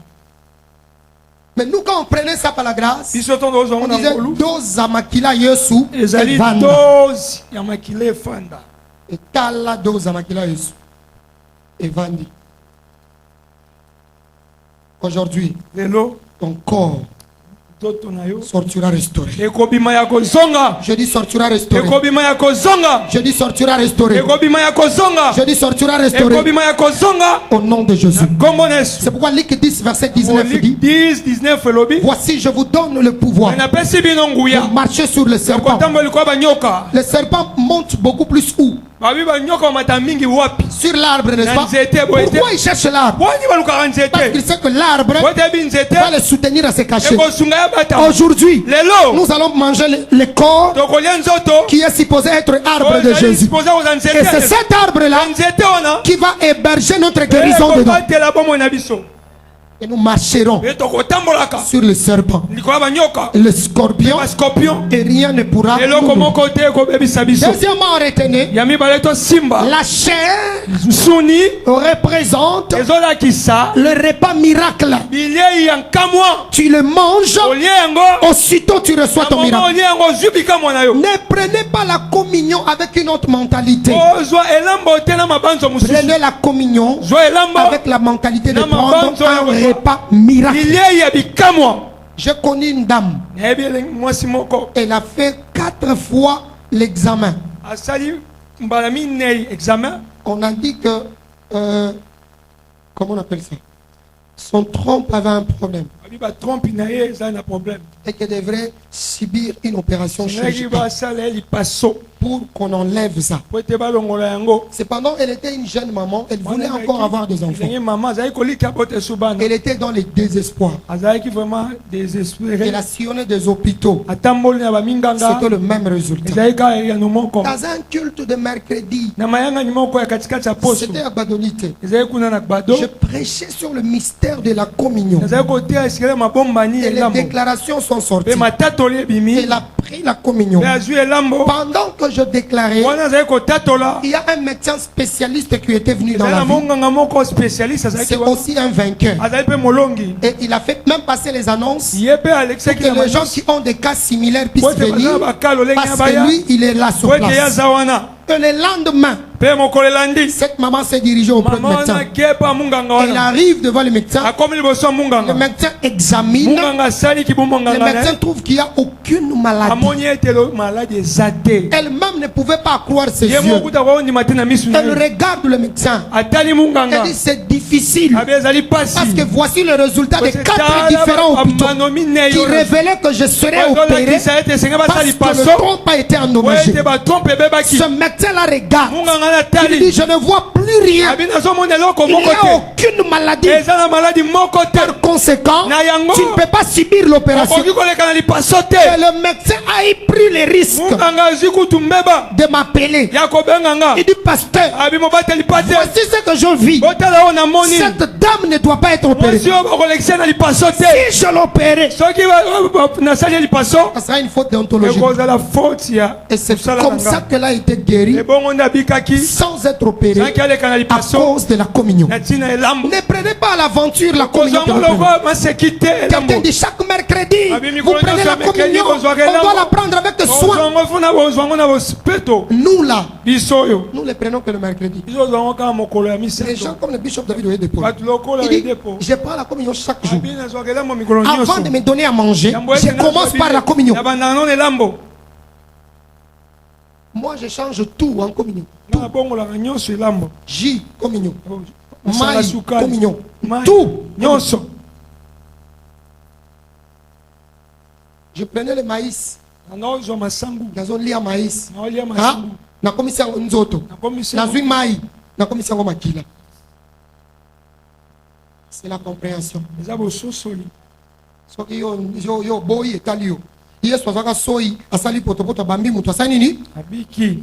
Mais nous, quand on prenait ça par la grâce,
biso ntongo
on
ozwango na
disait
ngolu
dose à Makila Yesu et
ezali
Vanda.
dose ya makila efanda
Et Tala dose à Makila Yesu et Vandi. Aujourd'hui,
lelo
ton corps
nzoto na yo
sortira restauré.
ekobima ya kozonga
Je dis sortira restauré.
ekobima ya kozonga
Je dis sortira restauré.
ekobima ya kozonga
Je dis sortira restauré.
ekobima ya kozonga
Au nom de Jésus.
kombo na yesu
C'est pourquoi Luc 10, verset 19
Luc
dit,
10 19 elobi
voici, je vous donne le pouvoir
napesi bino nguya
de marcher sur le serpent.
kotambola likolo banyoka
Le serpent monte beaucoup plus haut.
babi banyoka bamata mingi wapi
Sur l'arbre, n'est-ce pas?
Nzete, boy,
Pourquoi il cherche l'arbre?
wani balukaka
Parce qu'il
nzete
sait que l'arbre
otebi nzete
va le soutenir à se cacher.
ekosunga ya bata
Aujourd'hui,
lelo
nous allons manger le corps
tokolia nzoto
qui est supposé être arbre de Jésus.
koza koza
Et c'est
nzete
cet arbre-là
nzete wana
qui va héberger notre guérison dedans.
ekobatela bomoi na biso
Et nous marcherons
Et tokotambolaka.
sur le serpent,
Likolo banyoka.
le scorpion,
Ba scorpion.
et rien ne pourra
Et
nous
loko
nuire.
moko te ko bebisa biso.
Deuxièmement, retenez,
Yami baleto simba.
la chair
Suni.
représente
Ezola kisa.
le repas miracle.
Bilei yankamwa.
Tu le manges,
Olie yango.
aussitôt tu reçois ton
Maman
miracle.
olie yango zubika mwana yo.
Ne prenez pas la communion avec une autre mentalité.
Ozwa elambo te na mabanzo mususu.
Prenez la communion
Zwa elambo.
avec la mentalité de
Non,
prendre
maman,
un repas miracle.
Bilei ya bikamwa.
J'ai connu une dame,
Nayebi mwasi moko.
elle a fait 4 fois l'examen.
Asali mbala minei examen.
On a dit que, comment on appelle ça? Son trompe avait un problème
Abi ba trompe na ye eza na problème.
et qu'elle devrait subir une opération
Naki
chirurgicale
ba sala li paso.
pour qu'on enlève ça.
Po ete ba longola yango.
Cependant, elle était une jeune maman, elle voulait encore avoir des enfants.
Ndenge maman azali kolika bote subana.
Elle était dans les désespoirs.
Azali vraiment
Elle
désespéré.
a sillonné des hôpitaux.
Atamboli na ba minganga.
C'était le même résultat.
Ezali ka ya no moko.
Dans un culte de mercredi,
Na mayanga ni moko ya katikati ya poso.
c'était à Badonité.
Ezali kuna na gbado.
Je prêchais sur le mystère de la communion.
Ezali kotia esikele mabombani
Et les
elambo.
déclarations sont sorties.
Pe matatoli ebimi.
Elle a pris la communion.
Pe azwi elambo.
Pendant que je déclarais,
Wana azali kotatola.
il y a un médecin spécialiste qui était venu dans
Ezali
la
na
vie.
monganga moko spécialiste azali
C'est
ki
aussi un vainqueur.
azali pe molongi.
Et il a fait même passer les annonces
Ye pe alexaki
que les gens qui ont des cas similaires puissent
Pote
venir.
baza bakalo lenge
Parce
baya.
que lui, il est là sur
Po ete
place.
yaza wana.
Et le lendemain,
Pe mokolo elandi.
cette maman s'est dirigée auprès du
Mama
médecin.
wana kepa munganga
Elle
wana.
arrive devant le médecin.
Akomi liboso ya
Le
munganga.
médecin examine.
Munganga asali
Le
kibumonganga na
médecin
ye.
trouve qu'il n'y a aucune maladie.
Amoni ete lo maladi eza te.
Elle-même ne pouvait pas croire ses
Ye
yeux.
moko kuta kondima te na misu na
Elle
ye.
regarde le médecin.
Atali munganga.
Elle dit c'est difficile.
Abi ezali pasi.
Parce que voici le résultat des
Parce que
4 différents hôpitaux
bamanomi ne
qui
yo.
révélaient que je serais opéré
Ozolakisa ete esenge
parce
basali
que
paso.
le trompe a été
Po
endommagé.
ete batrompe ebebaki.
Ce médecin la regarde.
Munganga na
Il dit
tali.
je ne vois plus rien.
Abi nazomona eloko
Il n'y
moko
a
te.
aucune maladie.
Eza na maladi moko te.
Par conséquent,
Na yango.
tu ne peux pas subir l'opération.
Okoki koleka na lipaso te.
Et le médecin a pris les risques
Munganga azwi kutu mbeba.
de m'appeler.
Ya kobenganga.
Il dit pasteur,
Abi mobateli pate.
voici ce que je vis.
Botala oyo namoni.
Cette dame ne doit pas être opérée.
Mwasi oyo bakolekisa na lipaso te.
Si je l'opérais,
Soki nasali lipaso.
ça sera une faute déontologique.
Ekozala faute ya
Et c'est
kosala
comme
na
ça
nga.
qu'elle a été guérie
Ebongo nde abikaki.
sans être opérée
Sanki aleka na
à
lipaso.
cause de la communion.
Na ntina elambo.
Ne prenez pas à l'aventure la communion.
Kozango
que vous prenez.
loko maseki te elambo.
Quelqu'un dit chaque mercredi,
Abi
vous
mikolo
prenez
nyonso
la
ya mercredi,
communion. On
kozwaka
doit
elambo.
la prendre avec soin.
Ozwango funa bozwango na bospeto.
Nous là,
Biso oyo.
nous les prenons que le mercredi.
Biso ozwango kaka mokolo ya
Les gens
misato.
comme le bishop David Oyedepo.
Bato lokola
Il dit,
edepo.
je prends la communion chaque jour.
Abi nazwaka elambo mikolo
Avant
nyonso.
de me donner à manger,
Yambo ete
je commence
nazwa
par
bile.
la communion.
Ya bandanga non elambo.
Moi, je change tout en communion.
Na bongolaka nyonso elambo.
J, communion.
Osala
Maï,
sukali.
communion.
Mai.
Tout.
Nyonso.
Je prenais le maïs.
Naozwa masangu.
Nazolia maïs.
Naolia
Ah,
masangu.
nakomisi yango nzoto.
Nakomisi
Nazwi mai. Nakomisi yango makila. C'est la compréhension.
eza bososoli.
Soki yo boyi etali yo. Yesu azwaka soyi asali potopoto bambi mutu asali nini?
Abiki.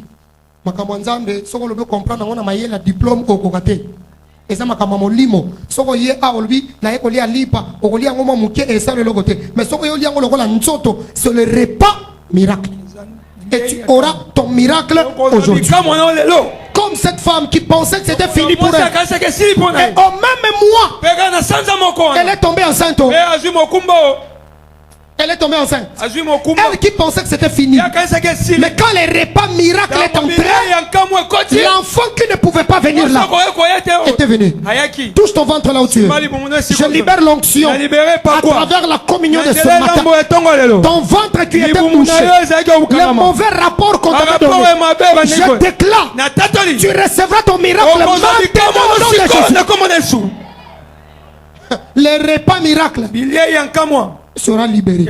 Makambo ya Nzambe soko olobi comprendre yango na mayele ya diplôme okoka te. Eza makambo ya molimo. Soko ye a olobi na ye kolia lipa okolia yango mwa moke esala eloko te. Mais soko yo lia yango lokola nzoto, c'est le repas miracle. Et tu auras ton miracle aujourd'hui. Comme cette femme qui pensait que c'était fini pour elle. Et au même mois, elle est tombée enceinte. Elle est tombée enceinte. Elle qui pensait que c'était fini. Mais quand le repas miracle est entré, l'enfant qui ne pouvait pas venir là était venu. Touche ton ventre là où tu es. Je libère l'onction à travers la communion de ce matin. Ton ventre qui était mouché, le mauvais rapport qu'on t'avait donné, je déclare, tu recevras ton miracle maintenant au nom de Jésus. Le repas miracle sera libéré.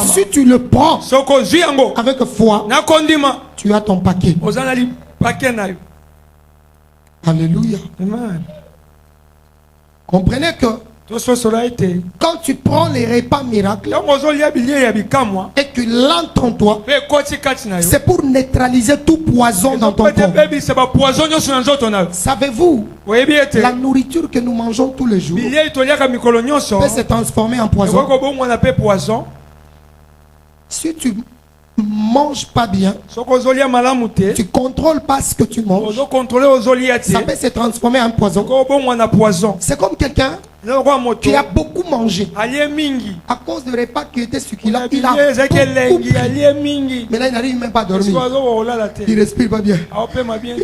Si tu le prends avec foi, tu as ton paquet. Alléluia. Comprenez que quand tu prends les repas miracles et qu'il entre en toi,
Pe koti kati na yo.
c'est pour neutraliser tout poison dans ton
Pete
corps.
bebi se ba poison nyoso na nzoto na yo.
Savez-vous,
Oyebi ete.
la nourriture que nous mangeons tous les jours
Bilei toliaka mikolo nyonso.
peut se transformer en poison.
Ekoko bomwana pe poison.
Si tu manges pas bien,
Soko ozolia malamu te.
tu contrôles pas ce que tu manges,
Ozo contrôler ozolia te.
ça peut se transformer en poison.
Ekoko bomwana poison.
C'est comme quelqu'un
Ezoko moto.
qui a beaucoup mangé.
Alie mingi.
À cause de repas qui étaient succulents, il
Il
a
a ezaki
beaucoup
elengi
pris.
alie mingi.
Mais là, il n'arrive même pas à dormir.
Soko azo olala te.
Il respire pas bien.
Aopema bien te.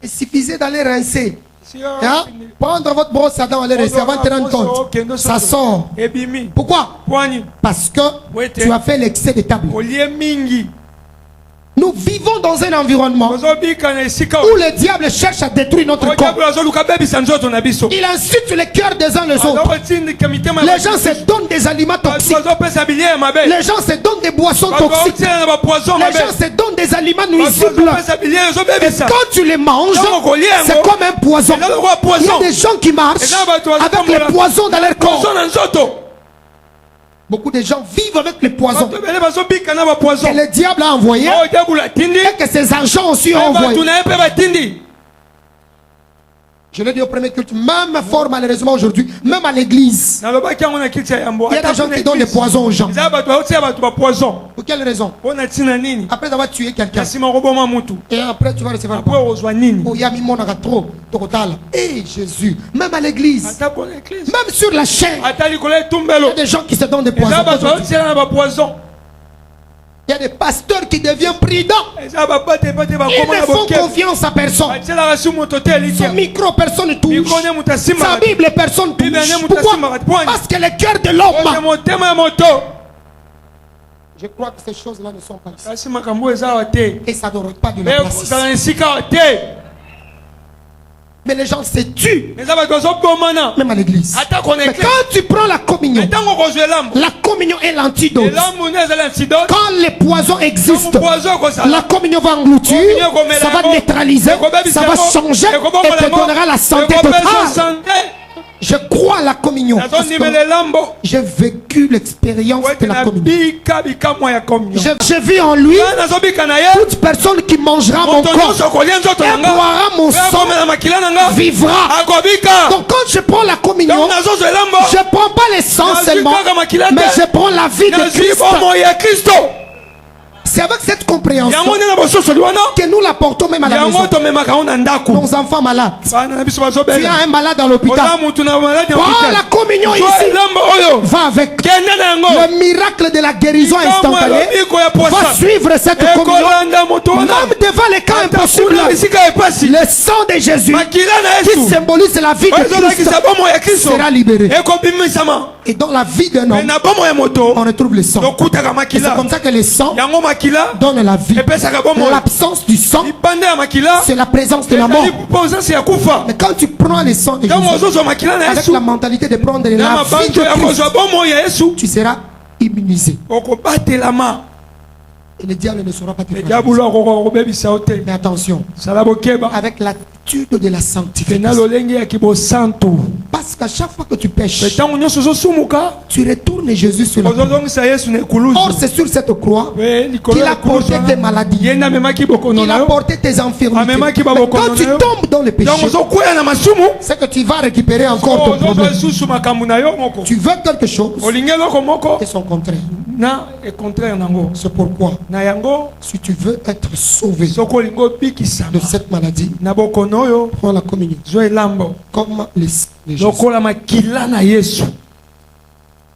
Il suffisait d'aller rincer.
Si yo.
Hein? Prendre votre brosse à dents, aller rincer avant de te rendre compte. Ça sort.
Ebimi.
Pourquoi?
Kwani.
Parce que
Oui,
tu as fait l'excès de table.
Olie mingi.
Nous vivons dans un environnement
Ozobika na esika.
où le diable cherche à détruire notre corps.
Ojabu azoluka bebisa nzoto na biso.
Il insulte les cœurs des uns les autres.
Azokotindika mitema ya
Les gens se donnent des aliments toxiques.
azopesa bilia ya mabe.
Les gens se donnent des boissons toxiques.
Bakotia na ba poison
Les
mabe.
gens se donnent des aliments nuisibles.
Azopesa bilia
Et
azobebisa.
quand tu les manges, c'est comme un poison.
Eza lokola
Il y a
poison.
des gens qui marchent avec les poisons dans leur corps.
Poison na nzoto.
Beaucoup de gens vivent avec les poisons
Bato bele bazobika na ba poison.
que le diable a envoyés
Ojabu la tindi.
et que ses agents aussi ont
Bato
envoyés.
na epe batindi.
Je l'ai dit au premier culte, même fort malheureusement aujourd'hui, même à l'église,
Nalobaki yango na kiti ya yambo.
il y a des gens qui donnent des poisons aux gens.
Eza bato baotia bato ba poison.
Pour quelle raison?
Pona tina nini?
Après avoir tué quelqu'un,
Nasima koboma mutu.
et après tu vas recevoir
Après
quoi?
ozwa nini?
Oh, Yami Monaka trop, Tokotala. Eh Jésus, même à l'église,
Ata pour l'église.
même sur la chaîne,
Ata likolo
il y
etumbelo.
a des gens qui se donnent des
Eza
poisons.
bato baotia na ba poison.
Il y a des pasteurs qui deviennent prudents.
Eza babate bate
Ils
bakoma
ne
na
font
boke.
confiance à personne.
Batielaka su moto te
Son
elikia.
micro, personne ne touche.
Mikro ne mutu
Sa
asimaka.
Bible, personne ne
Bible ne
touche.
mutu
Pourquoi?
asimaka. Point.
Parce que le cœur de
Oye
l'homme.
motema ya moto.
Je crois que ces choses-là ne sont pas ici.
Kasi makambo eza awa te.
Et ça n'aurait pas de la place ici.
ekozala na esika awa te.
Mais les gens se tuent,
Eza bato bazobomana.
même à l'église.
Ata kona
Mais
église.
quand tu prends la communion,
Ntango kozwa elambo.
la communion est l'antidote.
Elambo ne ezali antidote.
Quand les poisons existent,
Poison
la
kozala.
communion va engloutir, ça va neutraliser, ça va changer et te donnera la santé totale. Je crois à la communion. Parce que
nazondimela elambo.
j'ai vécu l'expérience de
Wete
la
na
communion.
bika bikamwa ya communion.
J'ai vu en lui
Nga nazobika na ye.
toute personne qui mangera mon
Moto
corps
nyonso kolia nzoto na
et
nga.
boira mon
Pe
sang
akomela makila na nga.
vivra.
Akobika.
Donc quand je prends la communion,
Ntango nazozwa elambo.
je ne prends pas le sang
Nazwi
seulement,
kaka makila te.
mais je prends la vie de
Nazwi
Christ.
bomoi ya Kristo.
C'est avec cette compréhension
Yango nde na bososoli wana.
que nous la portons même à la maison.
Yango tomemaka ngo na ndako.
Nos enfants malades.
Bana na biso
Tu
bazobela.
as un malade à
Oza
l'hôpital.
mutu na malade ya
Prends
hôpital.
la communion
Zwa
ici.
elambo oyo.
Va avec.
Kende na yango.
Le miracle de la guérison
Likambo ya
instantanée
lobiko ya posa.
va suivre cette communion.
Ekolanda moto wana.
Même devant les cas
Ata
impossibles.
kuna bisika epasi.
Le sang de Jésus
Makila na
qui
Yesu.
symbolise la vie de Christ
Ezolakisa bomoi ya Kristo.
sera libéré.
Ekobimisama.
Et dans la vie d'un
Mais
homme,
na bomoi ya moto.
on retrouve le sang.
Tokutaka
Et c'est
makila.
comme ça que le sang
Yango makila.
donne la vie.
Epesaka bomoi.
L'absence du sang,
Libanda ya makila.
c'est la présence de la mort.
Ezali posasi ya kufa.
Mais quand tu prends le sang de
Ntango
Jésus,
ozozwa makila na
avec
Yesu.
la mentalité de prendre
Na
la vie
mabanzo
de
ya
Christ,
kozwa bomoi ya Yesu.
tu seras immunisé.
Okobatelama.
Et le diable ne saura pas te faire.
Diabolo akokobebisa yo te.
Mais attention,
Sala bokeba.
avec l'attitude de la
Pena
sanctification.
lolenge ya kibosantu.
Parce qu'à chaque fois que tu pêches,
Ntango nyonso ozosumuka.
tu retournes Jésus sur la croix.
Ozozongisa Yesu na ekuluzu.
Or, c'est sur cette croix
We, likolo
qu'il
ya
a porté
ekuluzu
tes
wana.
maladies.
Ye nde amemaki bokono
Il
na
a
yo.
porté tes infirmités.
Amemaki
Mais
babokono
quand tu
na yo.
tombes dans le péché,
Ntango ozokwea na masumu.
c'est que tu vas récupérer encore ton
Ozozwa
problème.
lisusu makambo na yo moko.
Tu veux quelque chose
Olingi eloko moko.
et son contraire.
Na econtraire nango.
C'est pourquoi,
Na yango.
si tu veux être sauvé
Soko olingi obikisama.
de cette maladie,
Na bokono oyo.
prends la communion.
Zwa elambo.
Comme les Jésus.
Lokola makila na Yesu.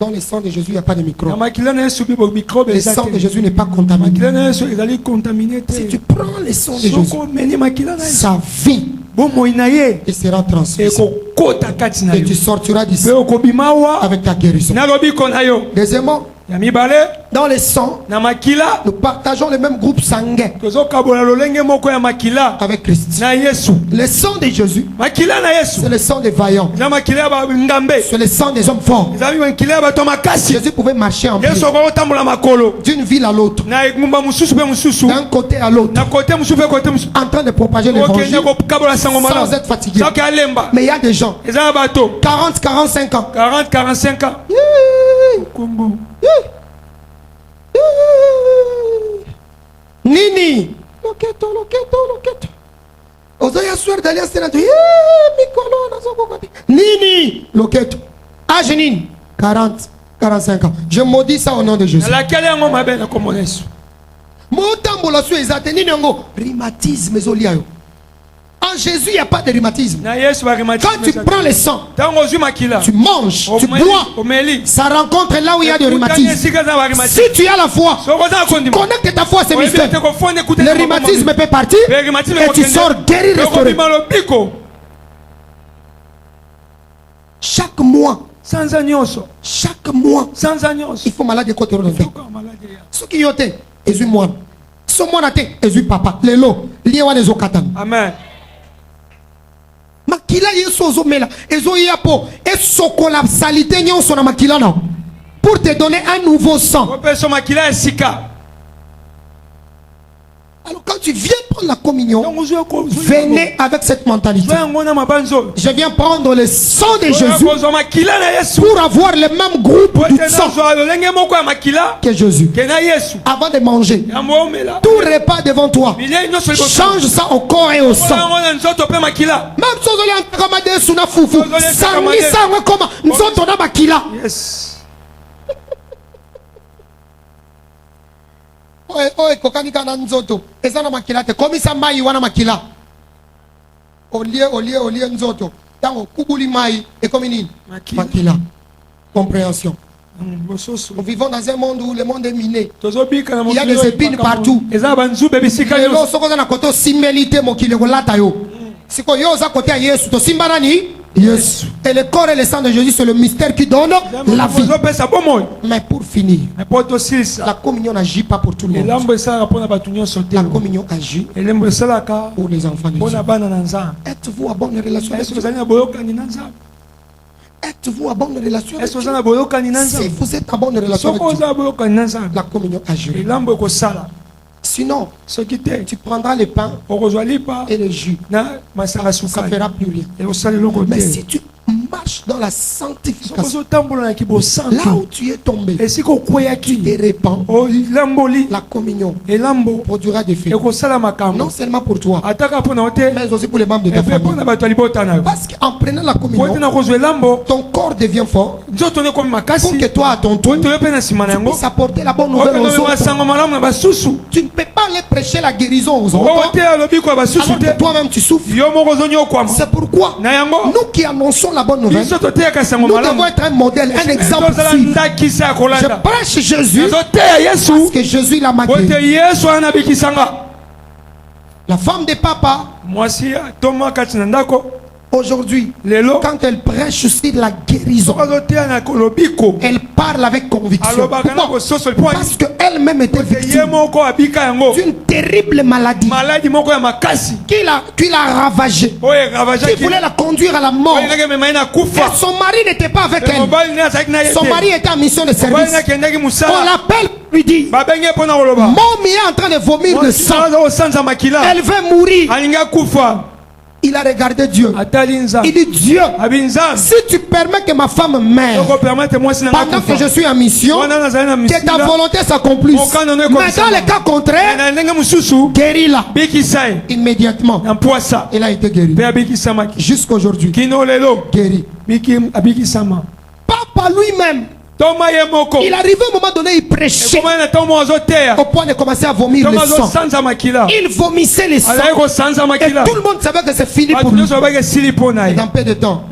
Dans le sang de Jésus, il n'y a pas de
Na
microbe.
makila na Yesu bibo microbe
Le
eza
sang de
te.
Jésus n'est pas contaminé.
Makila na Yesu ezali contaminé te.
Si tu prends le sang de Jésus,
Soko meni makila na Yesu.
sa vie
Bomoi na ye.
il sera transmise.
Ekokota kati na
Et
yo.
tu sortiras d'ici
Pe okobima wa.
avec ta guérison.
Na lobiko na yo.
Deuxièmement,
Ya mibale.
dans le sang,
Na makila.
nous partageons le même groupe sanguin
Tozokabola lolenge moko ya makila.
avec Christ.
Na Yesu.
Le sang de Jésus,
Makila na Yesu.
c'est le sang des vaillants.
Eza makila ya bangambe.
C'est le sang des hommes forts.
Ezali makila ya bato makasi.
Jésus pouvait marcher en pied
Yesu okotambola makolo.
d'une ville à l'autre,
Na ngumba mususu pe mususu.
d'un côté à l'autre,
Na kote mususu pe kote mususu.
en train de propager l'évangile
Okende kokabola sango
sans
malamu.
être fatigué.
Soki alemba.
Mais il y a des gens,
Eza bato.
40, 45 ans,
40, 45 ans. Kombo.
Nini? Loketo. Ozoya soeur d'Alliance Sénato. Mikolo nazokokati. Nini? Loketo. Âge nini? 40, 45 ans. Je maudis ça au nom de Jésus.
Laquelle est mon mabel comme on est.
Motambola su ezate nini yango? Rhumatisme ezoliayo. En Jésus, il n'y a pas de rhumatisme. Quand tu prends le sang, tu manges, tu bois, ça rencontre là où il y a de rhumatisme. Si tu as la foi, tu connectes ta foi à ces mystères. Le rhumatisme peut partir et tu sors guéri, restauré. Chaque mois, il faut malade de côté. Ce qui est, c'est moi. Ce mois, c'est papa. Les lots, les Amen. Makila yeso ozomela ezo yapo esokola salité nyonso na makila na pour te donner un nouveau sang. Alors quand tu viens prendre la communion, venez avec cette mentalité. Je viens prendre le sang de Jésus pour avoir le même groupe du sang que Jésus. Avant de manger, tout repas devant toi, change ça au corps et au sang. Même si on oye kokanika na nzoto eza na makila te komisa mai wana makila olie nzoto tango kubuli mai ekomi nini makila. Compréhension. Nous vivons dans un monde où le monde est miné. Il y a des épines partout. Lelo soko na koto similité mokile kolata yo siko yo za kote ya Yesu to simba nani Yes. Et le corps et le sang de Jésus, c'est le mystère qui donne la vie. Mais pour finir, la communion n'agit pas pour tout le monde. La communion agit pour les enfants de Dieu. Êtes-vous à bonne relation avec Dieu? Êtes-vous à bonne relation avec Dieu? Si vous êtes à bonne relation avec Dieu, la communion agit. Sinon, tu prendras le pain et le jus. Ça ne fera plus rien. Mais si tu marches dans la sanctification, là où tu es tombé, tu te répands, la communion produira des fruits. Non seulement pour toi, mais aussi pour les membres de ta famille. Parce qu'en prenant la communion, ton corps devient fort pour que toi, à ton tour, tu puisses apporter la bonne nouvelle aux autres. Tu ne peux pas aller prêcher la guérison aux autres alors que toi-même tu souffres. C'est pourquoi nous qui annonçons la bonne nouvelle, nous devons être un modèle, un exemple. Je prêche Jésus parce que Jésus l'a guéri. La femme de papa, aujourd'hui, quand elle prêche aussi de la guérison, elle parle avec conviction. Pourquoi? Parce qu'elle-même était victime d'une terrible maladie qui l'a ravagée, qui voulait la conduire à la mort. Et son mari n'était pas avec elle. Son mari était en mission de service. On l'appelle, lui dit, mon mien est en train de vomir le sang. Elle veut mourir. Il a regardé Dieu. Il dit Dieu, si tu permets que ma femme meure pendant que je suis en mission, que ta volonté s'accomplisse. Mais dans le cas contraire, guéris-la. Immédiatement, il a été guéri. Jusqu'à aujourd'hui, guéri. Papa lui-même, il arrivait au moment donné, il prêchait au point de commencer à vomir le sang. Il vomissait le sang. Et tout le monde savait que c'est fini pour lui. Et dans peu de temps,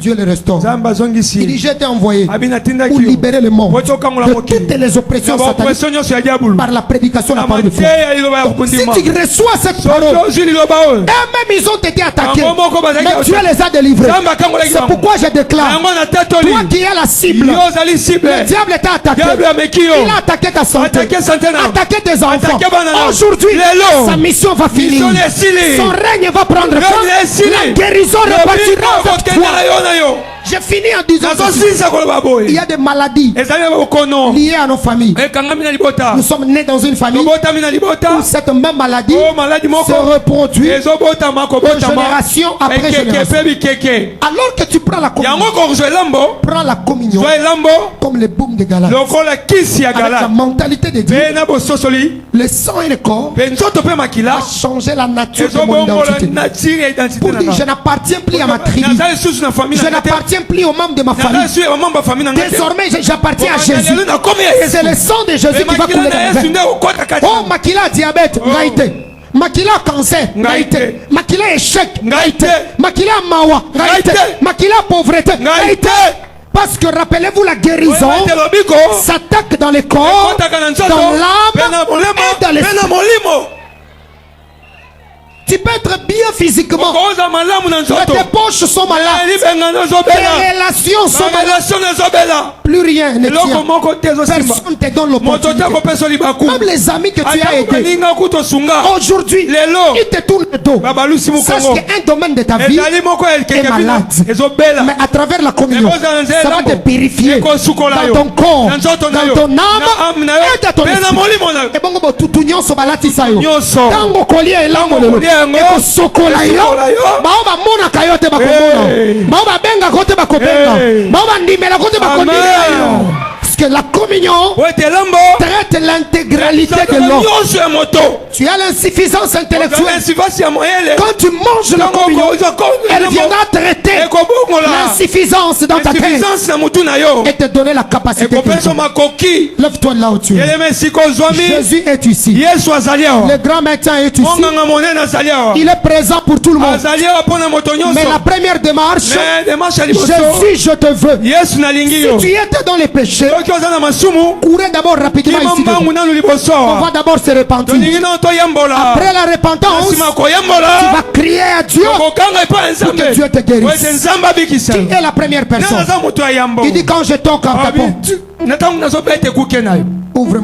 Dieu le restaure. Il dit, j'ai été envoyé pour libérer le monde de toutes les oppressions sataniques par la prédication de la parole de foi. Donc, si tu reçois cette parole, eux-mêmes ils ont été attaqués, mais Dieu les a délivrés. C'est pourquoi je déclare, toi qui es la cible, le diable t'a attaqué. Il a attaqué ta santé, attaqué tes enfants. Aujourd'hui, sa mission va finir. Son règne va prendre fin. La guérison repartira avec toi. Je Je finis en disant ceci.
nazosilisa koloba
Il y
boye
a des maladies
ezali na bokono
liées à nos familles.
ekangami na libota
Nous sommes nés dans une famille
tobotami na libota
où cette même maladie
o maladi
se
moko
reproduit
ezobotama
de
kobotama
génération après
ekeke
génération.
mpe bikeke
Alors que tu prends la communion,
yango kozwa elambo
prends la communion
zwa elambo
comme les baumes de Galate,
lokola kisi ya
avec la
galate
mentalité de Dieu.
mpe na bososoli
Le sang et le corps
mpe nzoto mpe makila
a changé la nature de mon
ezobongola
identité.
natire ya identité
Pour dire, je n'appartiens plus à ma tribu.
naza lisusu na famille
Je
na te
n'appartiens plus aux membres de ma
naza
famille.
lisusu ya bamamba famille na nga te
Désormais, j'appartiens à Jésus.
lelo nakomi ya
C'est le
yesu
sang de Jésus
mpe
qui va couler
makila
dans
na
mes
yesu
veines.
nde okota kati
Oh, makila diabète, ngai te. Makila cancer, ngai te.
Ngai te.
Makila échec,
ngai te
makila mawa, ngai te.
Ngai te.
Makila pauvreté,
ngai te
Parce que rappelez-vous la guérison
Oyo elobiko
s'attaque dans le corps,
ekotaka na nzoto
dans
mpe
l'âme
na molemo
et dans
mpe na
l'esprit.
molimo
Tu peux être bien physiquement,
okoza malamu na
mais
nzoto
tes poches sont malades,
libengano
tes
ezobela
relations sont malades,
relation ezobela
plus rien ne
eloko
tient.
moko te ezosimba
Personne te donne
moto te
l'opportunité.
akopesa libaku
Même les amis que tu as
ata
aidés,
baninga kuta osunga
aujourd'hui,
lelo
ils te tournent le dos.
babalusi
Sache
mokongo
qu'un domaine de ta vie
ezali moko
est
ekeke bino
malade.
ezobela
Mais à travers la communion, ça va te purifier dans ton corps,
na nzoto na
dans
yo
ton
na
âme
ame na yo
et dans ton
mpe na
esprit.
molimo na yo
Et bongo tutu nyonso balatisa yo.
nyonso
Tango kolia elango lelo.
kolia yango,
Ekosokola yo.
ekosokola yo.
Bao bamonaka yo te bakomona.
Hey.
Bao babengaka yo te bakobenga.
Hey.
Bao bandimelaka yo te bakondimela yo.
Amen.
Parce que la communion
po ete elambo
traite l'intégralité de
ezalaka
l'homme.
nyonso ya moto
Tu as l'insuffisance intellectuelle.
esivasi ya moyele
Quand tu manges la communion, elle viendra traiter
ekobongola
l'insuffisance dans ta tête
insuffisance na mutu na yo
et te donner la capacité.
ekopesa makoki
Lève-toi là où tu es.
elema esika ozwami
Jésus est ici.
yesu azali awa
Le grand médecin est ici.
monganga monene azali awa
Il est présent pour tout le monde.
azali awa mpo na moto nyonso
Mais la première démarche,
me demarche ya liboso
Jésus, je te veux.
yesu nalingi yo
Si tu étais dans les péchés,
soki oza na masumu
courez d'abord rapidement
kima
ici.
mbangu nanu liboso
On va
awa
d'abord se repentir.
tolingi nano toyembola
Après la repentance,
nsima
tu
koyembola
vas crier à Dieu.
kokanga epai ya
Pour que
nzambe
Dieu te guérisse.
po ete nzambe abikisa
Qui est la première
nani
personne?
aza moto ya yambo
Il dit quand je toque à ta porte,
na ntango nazobeta ekuke na yo
ouvre-moi.